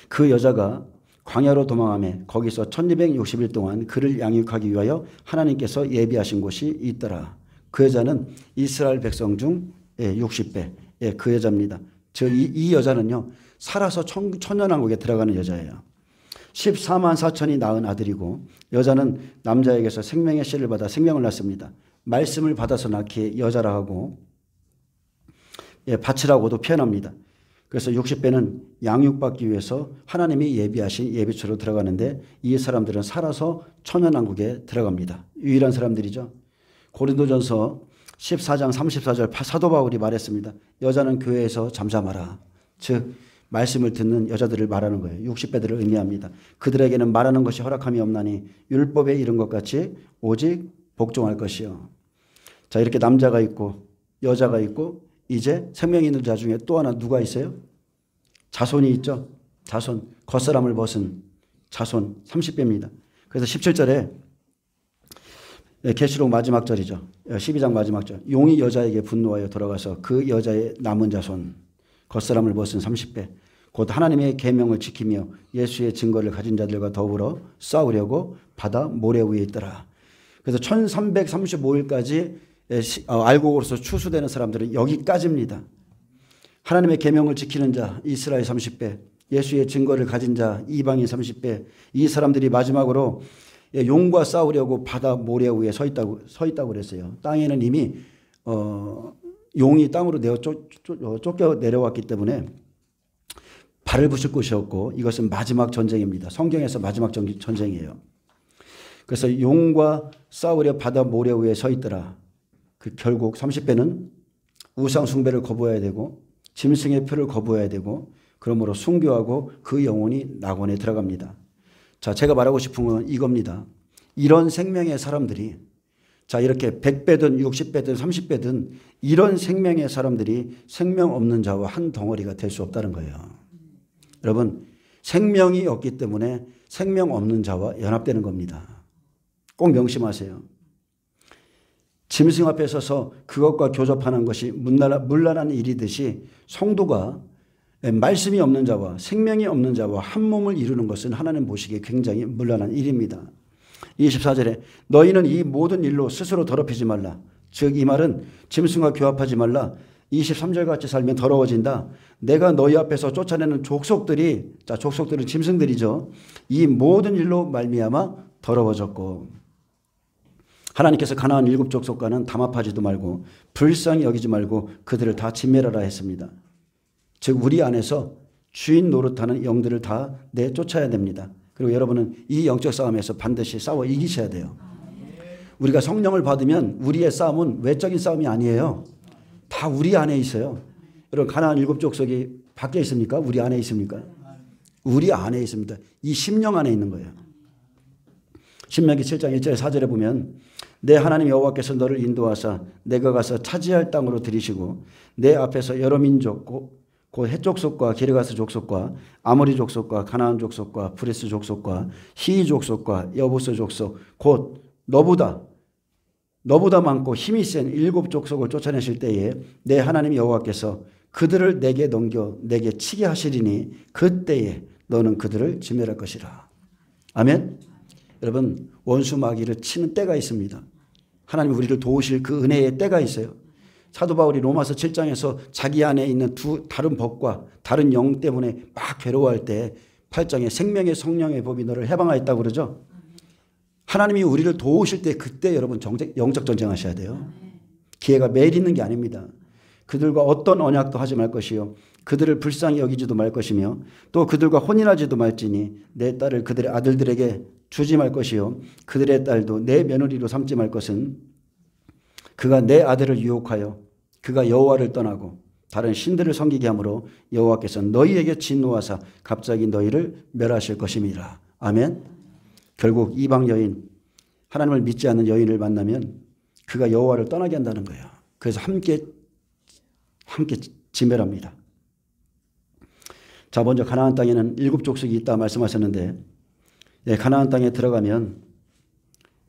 그 여자가 광야로 도망하며 거기서 1260일 동안 그를 양육하기 위하여 하나님께서 예비하신 곳이 있더라. 그 여자는 이스라엘 백성 중 60배 그 여자입니다. 이 여자는요 살아서 천년왕국에 들어가는 여자예요. 14만 4천이 낳은 아들이고 여자는 남자에게서 생명의 씨를 받아 생명을 낳습니다. 말씀을 받아서 낳기에 여자라 하고 밭이라고도 표현합니다. 그래서 60배는 양육받기 위해서 하나님이 예비하신 예비처로 들어가는데 이 사람들은 살아서 천연왕국에 들어갑니다. 유일한 사람들이죠. 고린도전서 14장 34절 사도 바울이 말했습니다. 여자는 교회에서 잠잠하라. 즉 말씀을 듣는 여자들을 말하는 거예요. 60배들을 의미합니다. 그들에게는 말하는 것이 허락함이 없나니 율법에 이른 것 같이 오직 복종할 것이요. 자, 이렇게 남자가 있고 여자가 있고 이제 생명이 있는 자 중에 또 하나 누가 있어요? 자손이 있죠. 자손, 겉사람을 벗은 자손 30배입니다. 그래서 17절에 계시록 마지막 절이죠. 12장 마지막 절. 용이 여자에게 분노하여 돌아가서 그 여자의 남은 자손 겉사람을 벗은 30배 곧 하나님의 계명을 지키며 예수의 증거를 가진 자들과 더불어 싸우려고 바다 모래 위에 있더라. 그래서 1335일까지 알곡으로서 추수되는 사람들은 여기까지입니다. 하나님의 계명을 지키는 자 이스라엘 30배, 예수의 증거를 가진 자 이방인 30배, 이 사람들이 마지막으로 용과 싸우려고 바다 모래 위에 서 있다고 그랬어요. 땅에는 이미 용이 땅으로 쫓겨 내려왔기 때문에 발을 붙일 곳이 없고 이것은 마지막 전쟁입니다. 성경에서 마지막 전쟁이에요. 그래서 용과 싸우려 바다 모래 위에 서 있더라. 결국 30배는 우상 숭배를 거부해야 되고 짐승의 표를 거부해야 되고 그러므로 순교하고 그 영혼이 낙원에 들어갑니다. 자, 제가 말하고 싶은 건 이겁니다. 이런 생명의 사람들이 자 이렇게 100배든 60배든 30배든 이런 생명의 사람들이 생명 없는 자와 한 덩어리가 될 수 없다는 거예요. 여러분 생명이 없기 때문에 생명 없는 자와 연합되는 겁니다. 꼭 명심하세요. 짐승 앞에 서서 그것과 교접하는 것이 문란한 일이듯이 성도가 말씀이 없는 자와 생명이 없는 자와 한 몸을 이루는 것은 하나님 보시기에 굉장히 문란한 일입니다. 24절에 너희는 이 모든 일로 스스로 더럽히지 말라. 즉 이 말은 짐승과 교합하지 말라. 23절 같이 살면 더러워진다. 내가 너희 앞에서 쫓아내는 족속들이 자 족속들은 짐승들이죠. 이 모든 일로 말미암아 더러워졌고 하나님께서 가나안 7족속과는 담합하지도 말고 불쌍히 여기지 말고 그들을 다 진멸하라 했습니다. 즉 우리 안에서 주인 노릇하는 영들을 다 내쫓아야 됩니다. 그리고 여러분은 이 영적 싸움에서 반드시 싸워 이기셔야 돼요. 우리가 성령을 받으면 우리의 싸움은 외적인 싸움이 아니에요. 다 우리 안에 있어요. 여러분 가나안 7족속이 밖에 있습니까? 우리 안에 있습니까? 우리 안에 있습니다. 이 심령 안에 있는 거예요. 신명기 7장 1절 4절에 보면 내 하나님 여호와께서 너를 인도하사 내가 가서 차지할 땅으로 들이시고 내 앞에서 여러 민족 곧 헷 족속과 기르가스 족속과 아모리 족속과 가나안 족속과 브리스 족속과 히이 족속과 여부스 족속 곧 너보다 많고 힘이 센 7족속을 쫓아내실 때에 내 하나님 여호와께서 그들을 내게 넘겨 내게 치게 하시리니 그때에 너는 그들을 진멸할 것이라. 아멘. 여러분 원수 마귀를 치는 때가 있습니다. 하나님이 우리를 도우실 그 은혜의 때가 있어요. 사도 바울이 로마서 7장에서 자기 안에 있는 다른 법과 다른 영 때문에 막 괴로워할 때 8장에 생명의 성령의 법이 너를 해방하였다고 그러죠. 하나님이 우리를 도우실 때 그때 여러분 영적 전쟁하셔야 돼요. 기회가 매일 있는 게 아닙니다. 그들과 어떤 언약도 하지 말 것이요 그들을 불쌍히 여기지도 말 것이며 또 그들과 혼인하지도 말지니 내 딸을 그들의 아들들에게 주지 말 것이요 그들의 딸도 내 며느리로 삼지 말 것은 그가 내 아들을 유혹하여 그가 여호와를 떠나고 다른 신들을 섬기게 하므로 여호와께서 너희에게 진노하사 갑자기 너희를 멸하실 것임이라. 아멘. 결국 이방 여인 하나님을 믿지 않는 여인을 만나면 그가 여호와를 떠나게 한다는 거예요. 그래서 함께 진멸합니다. 자 먼저 가나안 땅에는 7족속이 있다 말씀하셨는데 가나안 땅에 들어가면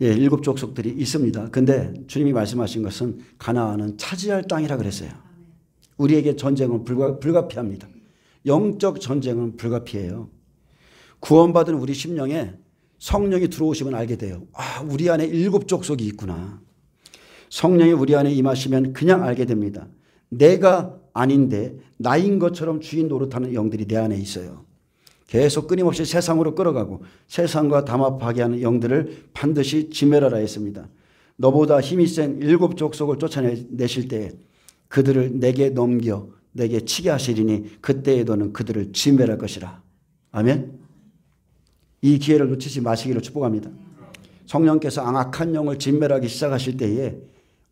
7족속들이 있습니다. 근데 주님이 말씀하신 것은 가나안은 차지할 땅이라 그랬어요. 우리에게 전쟁은 불가피합니다. 영적 전쟁은 불가피해요. 구원받은 우리 심령에 성령이 들어오시면 알게 돼요. 아, 우리 안에 7 족속이 있구나. 성령이 우리 안에 임하시면 그냥 알게 됩니다. 내가 아닌데 나인 것처럼 주인 노릇하는 영들이 내 안에 있어요. 계속 끊임없이 세상으로 끌어가고 세상과 담합하게 하는 영들을 반드시 진멸하라 했습니다. 너보다 힘이 센 7 족속을 쫓아내실 때 그들을 내게 넘겨 내게 치게 하시리니 그때에 너는 그들을 진멸할 것이라. 아멘. 이 기회를 놓치지 마시기를 축복합니다. 성령께서 악한 영을 진멸하기 시작하실 때에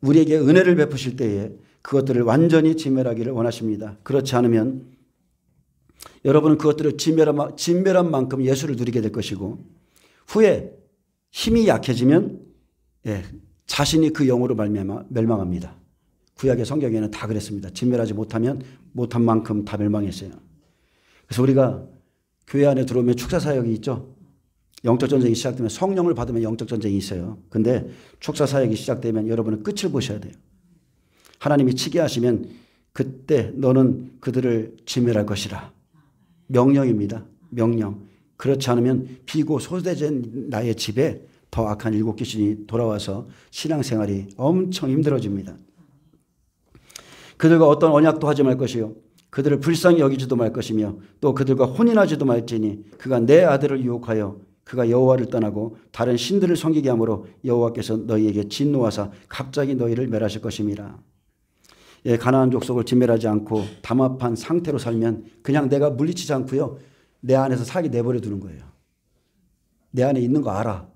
우리에게 은혜를 베푸실 때에 그것들을 완전히 진멸하기를 원하십니다. 그렇지 않으면 여러분은 그것들을 진멸한 만큼 예수를 누리게 될 것이고 후에 힘이 약해지면 자신이 그 영으로 말미암아 멸망합니다. 구약의 성경에는 다 그랬습니다. 진멸하지 못하면 못한 만큼 다 멸망했어요. 그래서 우리가 교회 안에 들어오면 축사사역이 있죠. 영적 전쟁이 시작되면 성령을 받으면 영적 전쟁이 있어요. 근데 축사사역이 시작되면 여러분은 끝을 보셔야 돼요. 하나님이 치게 하시면 그때 너는 그들을 진멸할 것이라. 명령입니다. 명령. 그렇지 않으면 비고 소대된 나의 집에 더 악한 7 귀신이 돌아와서 신앙생활이 엄청 힘들어집니다. 그들과 어떤 언약도 하지 말 것이요 그들을 불쌍히 여기지도 말 것이며 또 그들과 혼인하지도 말지니 그가 내 아들을 유혹하여 그가 여호와를 떠나고 다른 신들을 섬기게 함으로 여호와께서 너희에게 진노하사 갑자기 너희를 멸하실 것임이라. 가나안 족속을 진멸하지 않고 담합한 상태로 살면 그냥 내가 물리치지 않고요 내 안에서 살게 내버려 두는 거예요. 내 안에 있는 거 알아.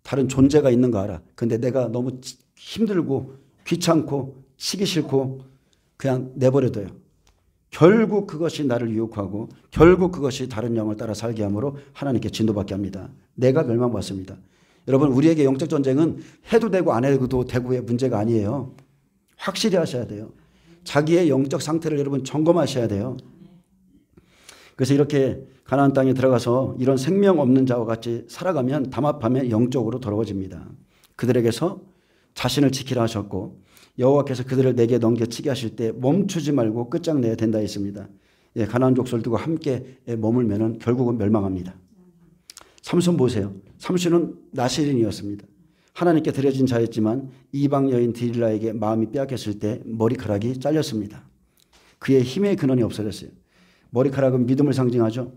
다른 존재가 있는 거 알아. 근데 내가 너무 힘들고 귀찮고 치기 싫고 그냥 내버려둬요. 결국 그것이 나를 유혹하고 결국 그것이 다른 영을 따라 살게 함으로 하나님께 진노받게 합니다. 내가 멸망받습니다. 여러분 우리에게 영적 전쟁은 해도 되고 안 해도 되고의 문제가 아니에요. 확실히 하셔야 돼요. 자기의 영적 상태를 여러분 점검하셔야 돼요. 그래서 이렇게 가나안 땅에 들어가서 이런 생명 없는 자와 같이 살아가면 담합하면 영적으로 더러워집니다. 그들에게서 자신을 지키라 하셨고 여호와께서 그들을 내게 넘겨치게 하실 때 멈추지 말고 끝장내야 된다 했습니다. 가나안 족속들과 함께 머물면 결국은 멸망합니다. 삼손 보세요. 삼손은 나실인이었습니다. 하나님께 드려진 자였지만 이방 여인 디릴라에게 마음이 빼앗겼을 때 머리카락이 잘렸습니다. 그의 힘의 근원이 없어졌어요. 머리카락은 믿음을 상징하죠.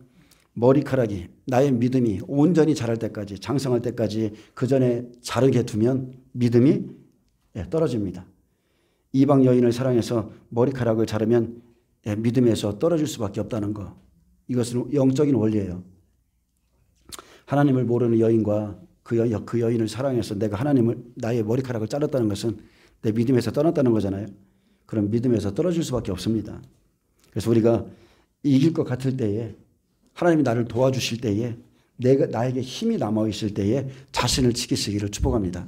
머리카락이 나의 믿음이 온전히 자랄 때까지 장성할 때까지 그 전에 자르게 두면 믿음이 떨어집니다. 이방 여인을 사랑해서 머리카락을 자르면 믿음에서 떨어질 수밖에 없다는 거. 이것은 영적인 원리예요. 하나님을 모르는 여인과 그 여인을 사랑해서 내가 나의 머리카락을 잘랐다는 것은 내 믿음에서 떠났다는 거잖아요. 그럼 믿음에서 떨어질 수밖에 없습니다. 그래서 우리가 이길 것 같을 때에 하나님이 나를 도와주실 때에 나에게 힘이 남아있을 때에 자신을 지키시기를 축복합니다.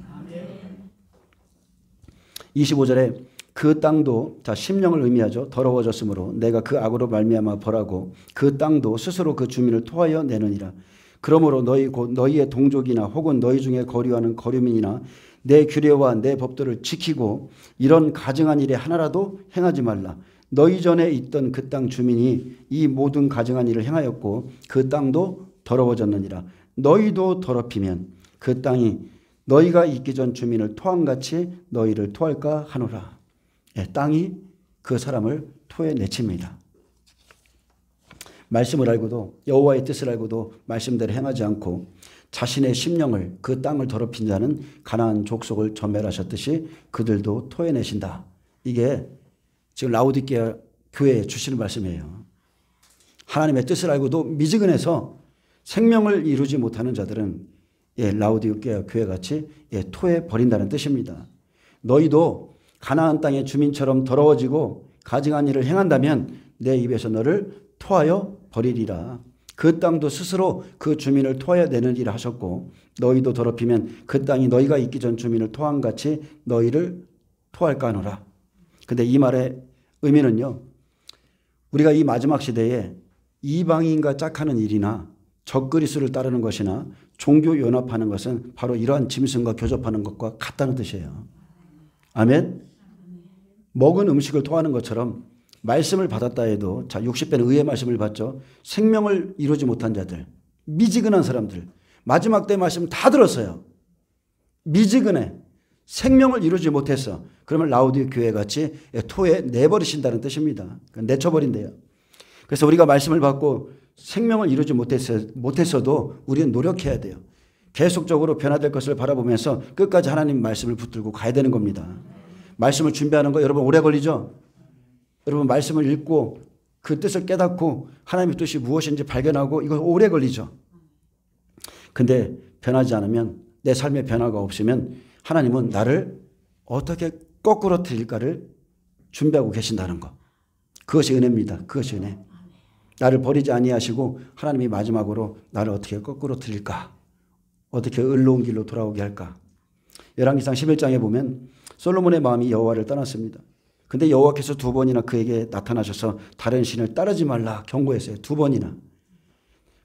25절에 그 땅도 심령을 의미하죠. 더러워졌으므로 내가 그 악으로 말미암아 벌하고 그 땅도 스스로 그 주민을 토하여 내느니라. 그러므로 너희 곧 너희의 동족이나 혹은 너희 중에 거류하는 거류민이나 내 규례와 내 법도를 지키고 이런 가증한 일에 하나라도 행하지 말라. 너희 전에 있던 그 땅 주민이 이 모든 가증한 일을 행하였고 그 땅도 더러워졌느니라. 너희도 더럽히면 그 땅이 너희가 있기 전 주민을 토함같이 너희를 토할까 하노라. 땅이 그 사람을 토해 내칩니다. 말씀을 알고도 여호와의 뜻을 알고도 말씀대로 행하지 않고 자신의 심령을 그 땅을 더럽힌 자는 가나안 족속을 전멸하셨듯이 그들도 토해내신다. 이게 지금 라오디게아 교회에 주시는 말씀이에요. 하나님의 뜻을 알고도 미지근해서 생명을 이루지 못하는 자들은 라오디게아 교회같이 토해버린다는 뜻입니다. 너희도 가나안 땅의 주민처럼 더러워지고 가증한 일을 행한다면 내 입에서 너를 토하여 버리리라. 그 땅도 스스로 그 주민을 토하여 내느니라 하셨고 너희도 더럽히면 그 땅이 너희가 있기 전 주민을 토함같이 너희를 토할까 하노라. 근데 이 말의 의미는요. 우리가 이 마지막 시대에 이방인과 짝하는 일이나 적그리스도를 따르는 것이나 종교 연합하는 것은 바로 이러한 짐승과 교접하는 것과 같다는 뜻이에요. 아멘. 먹은 음식을 토하는 것처럼 말씀을 받았다 해도 자 60배는 의의 말씀을 받죠. 생명을 이루지 못한 자들, 미지근한 사람들, 마지막 때 말씀 다 들었어요. 미지근해. 생명을 이루지 못했어. 그러면 라우디게 교회 같이 토에 내버리신다는 뜻입니다. 내쳐버린대요. 그래서 우리가 말씀을 받고 생명을 이루지 못했어도 우리는 노력해야 돼요. 계속적으로 변화될 것을 바라보면서 끝까지 하나님 말씀을 붙들고 가야 되는 겁니다. 말씀을 준비하는 거 여러분 오래 걸리죠? 여러분 말씀을 읽고 그 뜻을 깨닫고 하나님의 뜻이 무엇인지 발견하고 이거 오래 걸리죠. 근데 변하지 않으면 내 삶의 변화가 없으면 하나님은 나를 어떻게 거꾸로 틀릴까를 준비하고 계신다는 거. 그것이 은혜입니다. 그것이 은혜. 나를 버리지 아니하시고 하나님이 마지막으로 나를 어떻게 거꾸로 틀릴까? 어떻게 의로운 길로 돌아오게 할까? 열왕기상 11장에 보면 솔로몬의 마음이 여호와를 떠났습니다. 근데 여호와께서 두 번이나 그에게 나타나셔서 다른 신을 따르지 말라 경고했어요. 두 번이나.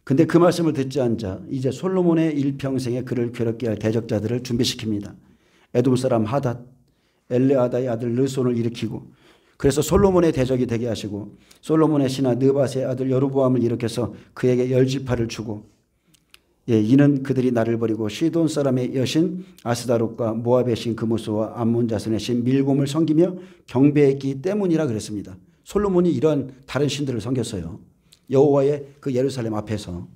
근데 그 말씀을 듣지 않자 이제 솔로몬의 일평생에 그를 괴롭게 할 대적자들을 준비시킵니다. 에돔 사람 하닷, 엘레아다의 아들 르손을 일으키고 그래서 솔로몬의 대적이 되게 하시고 솔로몬의 신하 느밧의 아들 여로보암을 일으켜서 그에게 10지파를 주고 이는 그들이 나를 버리고 시돈 사람의 여신 아스다롯과 모압의 신 그모스와 암몬 자손의 신 밀곰을 섬기며 경배했기 때문이라 그랬습니다. 솔로몬이 이런 다른 신들을 섬겼어요. 여호와의 그 예루살렘 앞에서.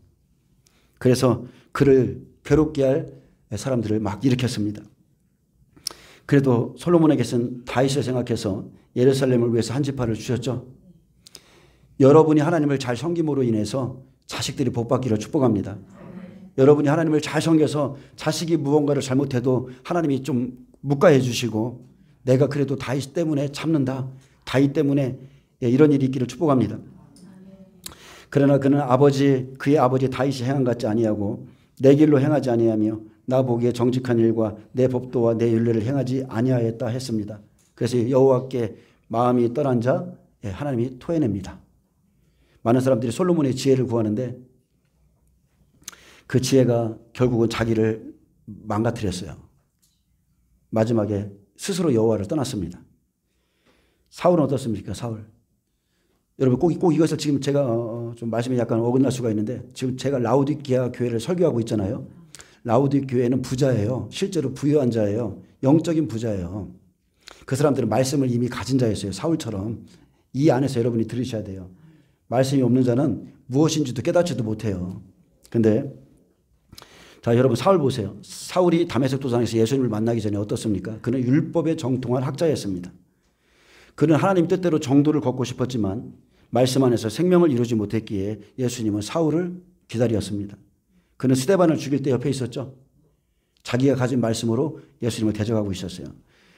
그래서 그를 괴롭게 할 사람들을 막 일으켰습니다. 그래도 솔로몬에게는 다윗을 생각해서 예루살렘을 위해서 한 지파를 주셨죠. 여러분이 하나님을 잘 섬김으로 인해서 자식들이 복받기를 축복합니다. 여러분이 하나님을 잘 섬겨서 자식이 무언가를 잘못해도 하나님이 좀 묵과해 주시고 내가 그래도 다윗 때문에 참는다. 다윗 때문에 이런 일이 있기를 축복합니다. 그러나 그는 그의 아버지 다윗이 행한 같지 아니하고 내 길로 행하지 아니하며 나 보기에 정직한 일과 내 법도와 내 율례를 행하지 아니하였다 했습니다. 그래서 여호와께 마음이 떠난 자 하나님이 토해냅니다. 많은 사람들이 솔로몬의 지혜를 구하는데 그 지혜가 결국은 자기를 망가뜨렸어요. 마지막에 스스로 여호와를 떠났습니다. 사울은 어떻습니까? 사울. 여러분 꼭 이것을 지금 제가 좀 말씀이 약간 어긋날 수가 있는데 지금 제가 라우디게아 교회를 설교하고 있잖아요. 라우디게아 교회는 부자예요. 실제로 부유한 자예요. 영적인 부자예요. 그 사람들은 말씀을 이미 가진 자였어요. 사울처럼. 이 안에서 여러분이 들으셔야 돼요. 말씀이 없는 자는 무엇인지도 깨닫지도 못해요. 근데 자 여러분 사울 보세요. 사울이 다메섹 도상에서 예수님을 만나기 전에 어떻습니까? 그는 율법에 정통한 학자였습니다. 그는 하나님 뜻대로 정도를 걷고 싶었지만 말씀 안에서 생명을 이루지 못했기에 예수님은 사울을 기다렸습니다. 그는 스데반을 죽일 때 옆에 있었죠. 자기가 가진 말씀으로 예수님을 대적하고 있었어요.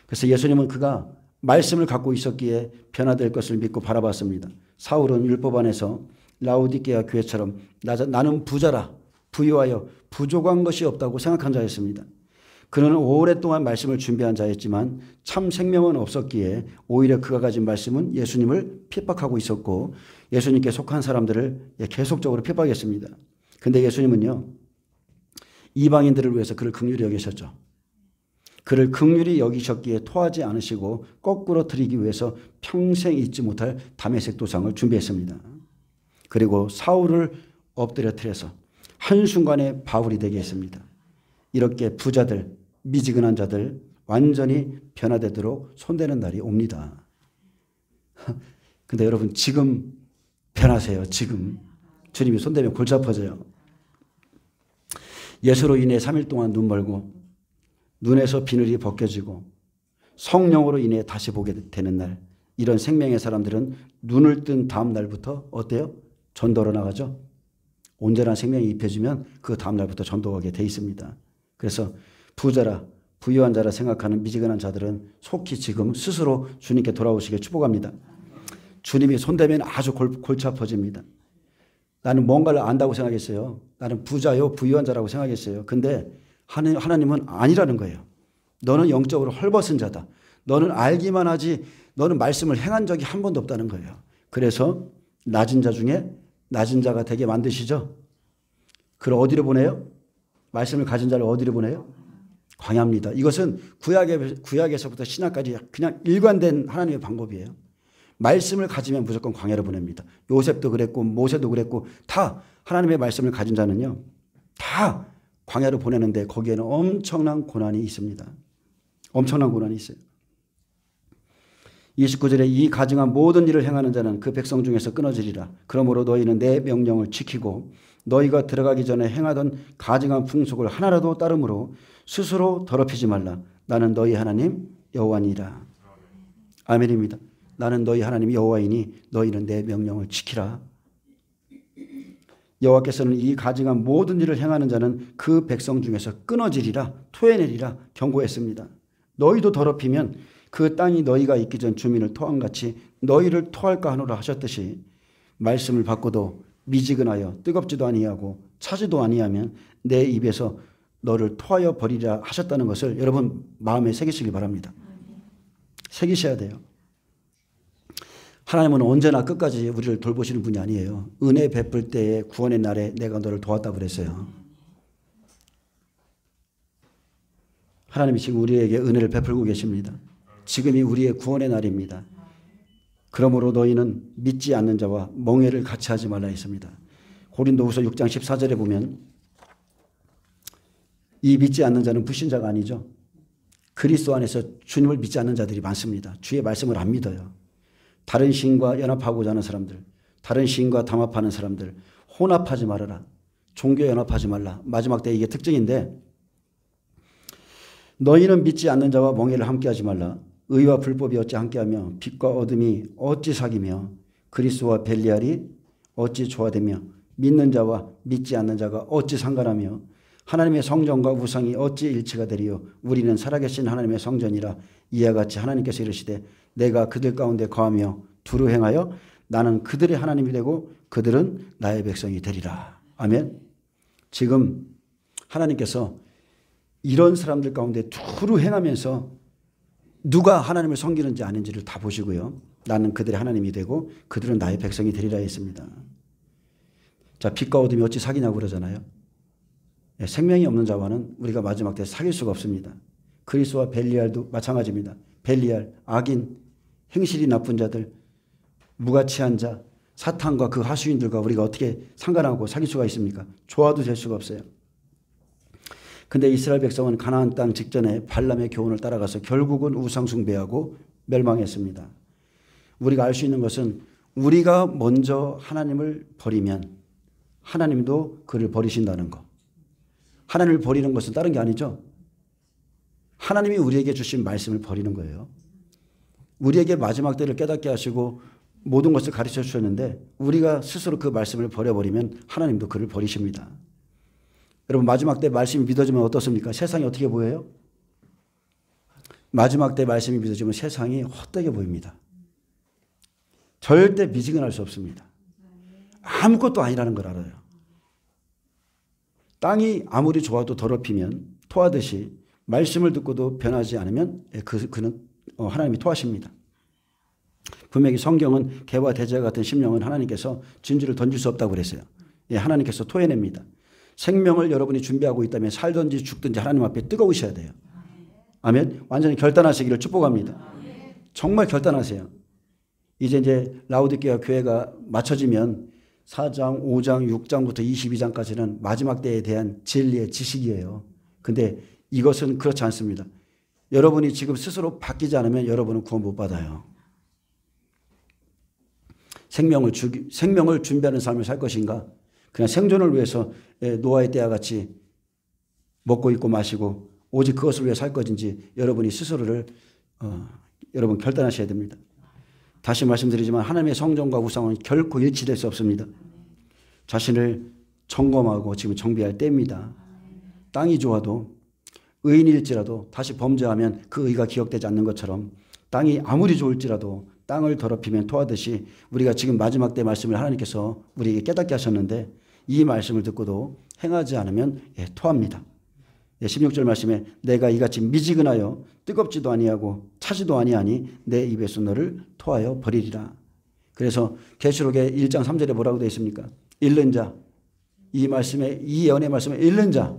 그래서 예수님은 그가 말씀을 갖고 있었기에 변화될 것을 믿고 바라봤습니다. 사울은 율법 안에서 라우디게아 교회처럼 나는 부자라 부유하여 부족한 것이 없다고 생각한 자였습니다. 그는 오랫동안 말씀을 준비한 자였지만 참 생명은 없었기에 오히려 그가 가진 말씀은 예수님을 핍박하고 있었고 예수님께 속한 사람들을 계속적으로 핍박했습니다. 근데 예수님은요 이방인들을 위해서 그를 긍휼히 여기셨죠. 그를 긍휼히 여기셨기에 토하지 않으시고 거꾸로 드리기 위해서 평생 잊지 못할 다메섹 도상을 준비했습니다. 그리고 사울을 엎드려뜨려서 한순간에 바울이 되게 했습니다. 이렇게 부자들, 미지근한 자들 완전히 변화되도록 손대는 날이 옵니다. 근데 여러분 지금 변하세요. 지금. 주님이 손대면 골치 아파져요. 예수로 인해 3일 동안 눈 멀고 눈에서 비늘이 벗겨지고 성령으로 인해 다시 보게 되는 날 이런 생명의 사람들은 눈을 뜬 다음 날부터 어때요? 전도로 나가죠. 온전한 생명이 입혀지면 그 다음 날부터 전도하게 돼 있습니다. 그래서 부자라 부유한 자라 생각하는 미지근한 자들은 속히 지금 스스로 주님께 돌아오시길 축복합니다. 주님이 손대면 아주 골치 아파집니다. 나는 뭔가를 안다고 생각했어요. 나는 부자요 부유한 자라고 생각했어요. 근데 하나님은 아니라는 거예요. 너는 영적으로 헐벗은 자다. 너는 알기만 하지 너는 말씀을 행한 적이 한 번도 없다는 거예요. 그래서 낮은 자 중에 낮은 자가 되게 만드시죠. 그를 어디로 보내요? 말씀을 가진 자를 어디로 보내요? 광야입니다. 이것은 구약에서부터 신약까지 그냥 일관된 하나님의 방법이에요. 말씀을 가지면 무조건 광야로 보냅니다. 요셉도 그랬고 모세도 그랬고 다 하나님의 말씀을 가진 자는요. 다 광야로 보내는데 거기에는 엄청난 고난이 있습니다. 엄청난 고난이 있어요. 29절에 이 가증한 모든 일을 행하는 자는 그 백성 중에서 끊어지리라. 그러므로 너희는 내 명령을 지키고 너희가 들어가기 전에 행하던 가증한 풍속을 하나라도 따름으로 스스로 더럽히지 말라. 나는 너희 하나님 여호와니라. 아멘입니다. 나는 너희 하나님 여호와이니 너희는 내 명령을 지키라. 여호와께서는 이 가증한 모든 일을 행하는 자는 그 백성 중에서 끊어지리라, 토해내리라 경고했습니다. 너희도 더럽히면 그 땅이 너희가 있기 전 주민을 토함같이 너희를 토할까 하노라 하셨듯이 말씀을 받고도 미지근하여 뜨겁지도 아니하고 차지도 아니하면 내 입에서 너를 토하여 버리라 하셨다는 것을 여러분 마음에 새기시기 바랍니다. 새기셔야 돼요. 하나님은 언제나 끝까지 우리를 돌보시는 분이 아니에요. 은혜 베풀 때에 구원의 날에 내가 너를 도왔다고 그랬어요. 하나님이 지금 우리에게 은혜를 베풀고 계십니다. 지금이 우리의 구원의 날입니다. 그러므로 너희는 믿지 않는 자와 멍해를 같이 하지 말라 했습니다. 고린도후서 6장 14절에 보면 이 믿지 않는 자는 불신자가 아니죠. 그리스도 안에서 주님을 믿지 않는 자들이 많습니다. 주의 말씀을 안 믿어요. 다른 신과 연합하고자 하는 사람들, 다른 신과 담합하는 사람들, 혼합하지 말아라. 종교 연합하지 말라. 마지막 때 이게 특징인데 너희는 믿지 않는 자와 멍해를 함께하지 말라. 의와 불법이 어찌 함께하며 빛과 어둠이 어찌 사귀며 그리스도와 벨리알이 어찌 조화되며 믿는 자와 믿지 않는 자가 어찌 상관하며 하나님의 성전과 우상이 어찌 일치가 되리요. 우리는 살아계신 하나님의 성전이라. 이와 같이 하나님께서 이르시되 내가 그들 가운데 거하며 두루 행하여 나는 그들의 하나님이 되고 그들은 나의 백성이 되리라. 아멘. 지금 하나님께서 이런 사람들 가운데 두루 행하면서 누가 하나님을 섬기는지 아닌지를 다 보시고요. 나는 그들의 하나님이 되고 그들은 나의 백성이 되리라 했습니다. 자, 빛과 어둠이 어찌 사귀냐고 그러잖아요. 생명이 없는 자와는 우리가 마지막 때 사귈 수가 없습니다. 그리스도와 벨리알도 마찬가지입니다. 벨리알, 악인, 행실이 나쁜 자들, 무가치한 자, 사탄과 그 하수인들과 우리가 어떻게 상관하고 사귈 수가 있습니까? 조화도 될 수가 없어요. 근데 이스라엘 백성은 가나안 땅 직전에 발람의 교훈을 따라가서 결국은 우상 숭배하고 멸망했습니다. 우리가 알 수 있는 것은 우리가 먼저 하나님을 버리면 하나님도 그를 버리신다는 거. 하나님을 버리는 것은 다른 게 아니죠. 하나님이 우리에게 주신 말씀을 버리는 거예요. 우리에게 마지막 때를 깨닫게 하시고 모든 것을 가르쳐 주셨는데 우리가 스스로 그 말씀을 버려버리면 하나님도 그를 버리십니다. 여러분 마지막 때 말씀이 믿어지면 어떻습니까? 세상이 어떻게 보여요? 마지막 때 말씀이 믿어지면 세상이 헛되게 보입니다. 절대 미지근할 수 없습니다. 아무것도 아니라는 걸 알아요. 땅이 아무리 좋아도 더럽히면 토하듯이 말씀을 듣고도 변하지 않으면 그는 하나님이 토하십니다. 분명히 성경은 개와 돼지와 같은 심령은 하나님께서 진주를 던질 수 없다고 그랬어요. 하나님께서 토해냅니다. 생명을 여러분이 준비하고 있다면 살든지 죽든지 하나님 앞에 뜨거우셔야 돼요. 아멘. 완전히 결단하시기를 축복합니다. 정말 결단하세요. 이제 라우디게아 교회가 맞춰지면 4장, 5장, 6장부터 22장까지는 마지막 때에 대한 진리의 지식이에요. 근데 이것은 그렇지 않습니다. 여러분이 지금 스스로 바뀌지 않으면 여러분은 구원 못 받아요. 생명을 준비하는 삶을 살 것인가? 그냥 생존을 위해서 노아의 때와 같이 먹고 입고 마시고 오직 그것을 위해 살 것인지 여러분이 스스로를 여러분 결단하셔야 됩니다. 다시 말씀드리지만 하나님의 성전과 우상은 결코 일치될 수 없습니다. 자신을 점검하고 지금 정비할 때입니다. 땅이 좋아도 의인일지라도 다시 범죄하면 그 의가 기억되지 않는 것처럼 땅이 아무리 좋을지라도 땅을 더럽히면 토하듯이 우리가 지금 마지막 때 말씀을 하나님께서 우리에게 깨닫게 하셨는데 이 말씀을 듣고도 행하지 않으면 토합니다. 16절 말씀에 내가 이같이 미지근하여 뜨겁지도 아니하고 차지도 아니하니 내 입에서 너를 토하여 버리리라. 그래서 계시록의 1장 3절에 뭐라고 되어 있습니까? 읽는 자, 이 말씀에 이 예언의 말씀에 읽는 자,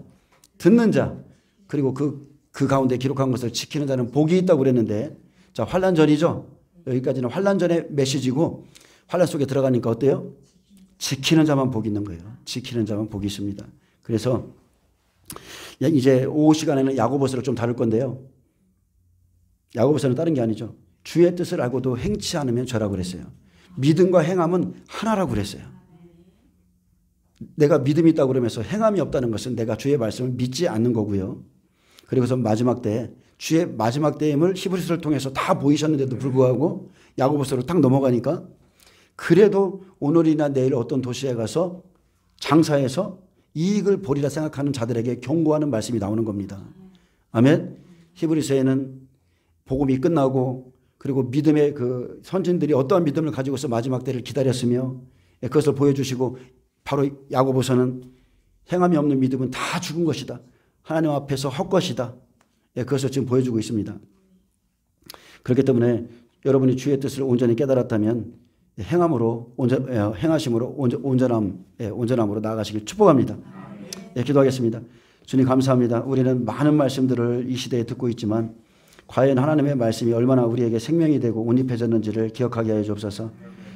듣는 자, 그리고 그 가운데 기록한 것을 지키는 자는 복이 있다고 그랬는데 자 환난 전이죠. 여기까지는 환난 전의 메시지고 환난 속에 들어가니까 어때요? 지키는 자만 복이 있는 거예요. 지키는 자만 복이 있습니다. 그래서 이제 오후 시간에는 야고보서를 좀 다룰 건데요. 야고보서는 다른 게 아니죠. 주의 뜻을 알고도 행치 않으면 죄라고 그랬어요. 믿음과 행함은 하나라고 그랬어요. 내가 믿음이 있다고 그러면서 행함이 없다는 것은 내가 주의 말씀을 믿지 않는 거고요. 그리고서 마지막 때 주의 마지막 때임을 히브리서를 통해서 다 보이셨는데도 불구하고 야고보서로 딱 넘어가니까 그래도 오늘이나 내일 어떤 도시에 가서 장사해서 이익을 보리라 생각하는 자들에게 경고하는 말씀이 나오는 겁니다. 아멘. 히브리서에는 복음이 끝나고 그리고 믿음의 그 선진들이 어떠한 믿음을 가지고서 마지막 때를 기다렸으며 그것을 보여주시고 바로 야고보서는 행함이 없는 믿음은 다 죽은 것이다. 하나님 앞에서 헛것이다. 그것을 지금 보여주고 있습니다. 그렇기 때문에 여러분이 주의 뜻을 온전히 깨달았다면 행하심으로 온전함으로 나아가시길 축복합니다. 기도하겠습니다. 주님 감사합니다. 우리는 많은 말씀들을 이 시대에 듣고 있지만 과연 하나님의 말씀이 얼마나 우리에게 생명이 되고 온입해졌는지를 기억하게 하여 주옵소서.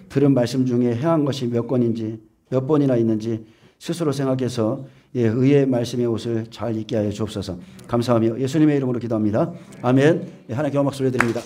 들은 말씀 중에 행한 것이 몇 건인지 몇 번이나 있는지 스스로 생각해서 의의 말씀의 옷을 잘 입게 하여 주옵소서. 감사하며 예수님의 이름으로 기도합니다. 아멘. 하나님께 음악 소리 드립니다.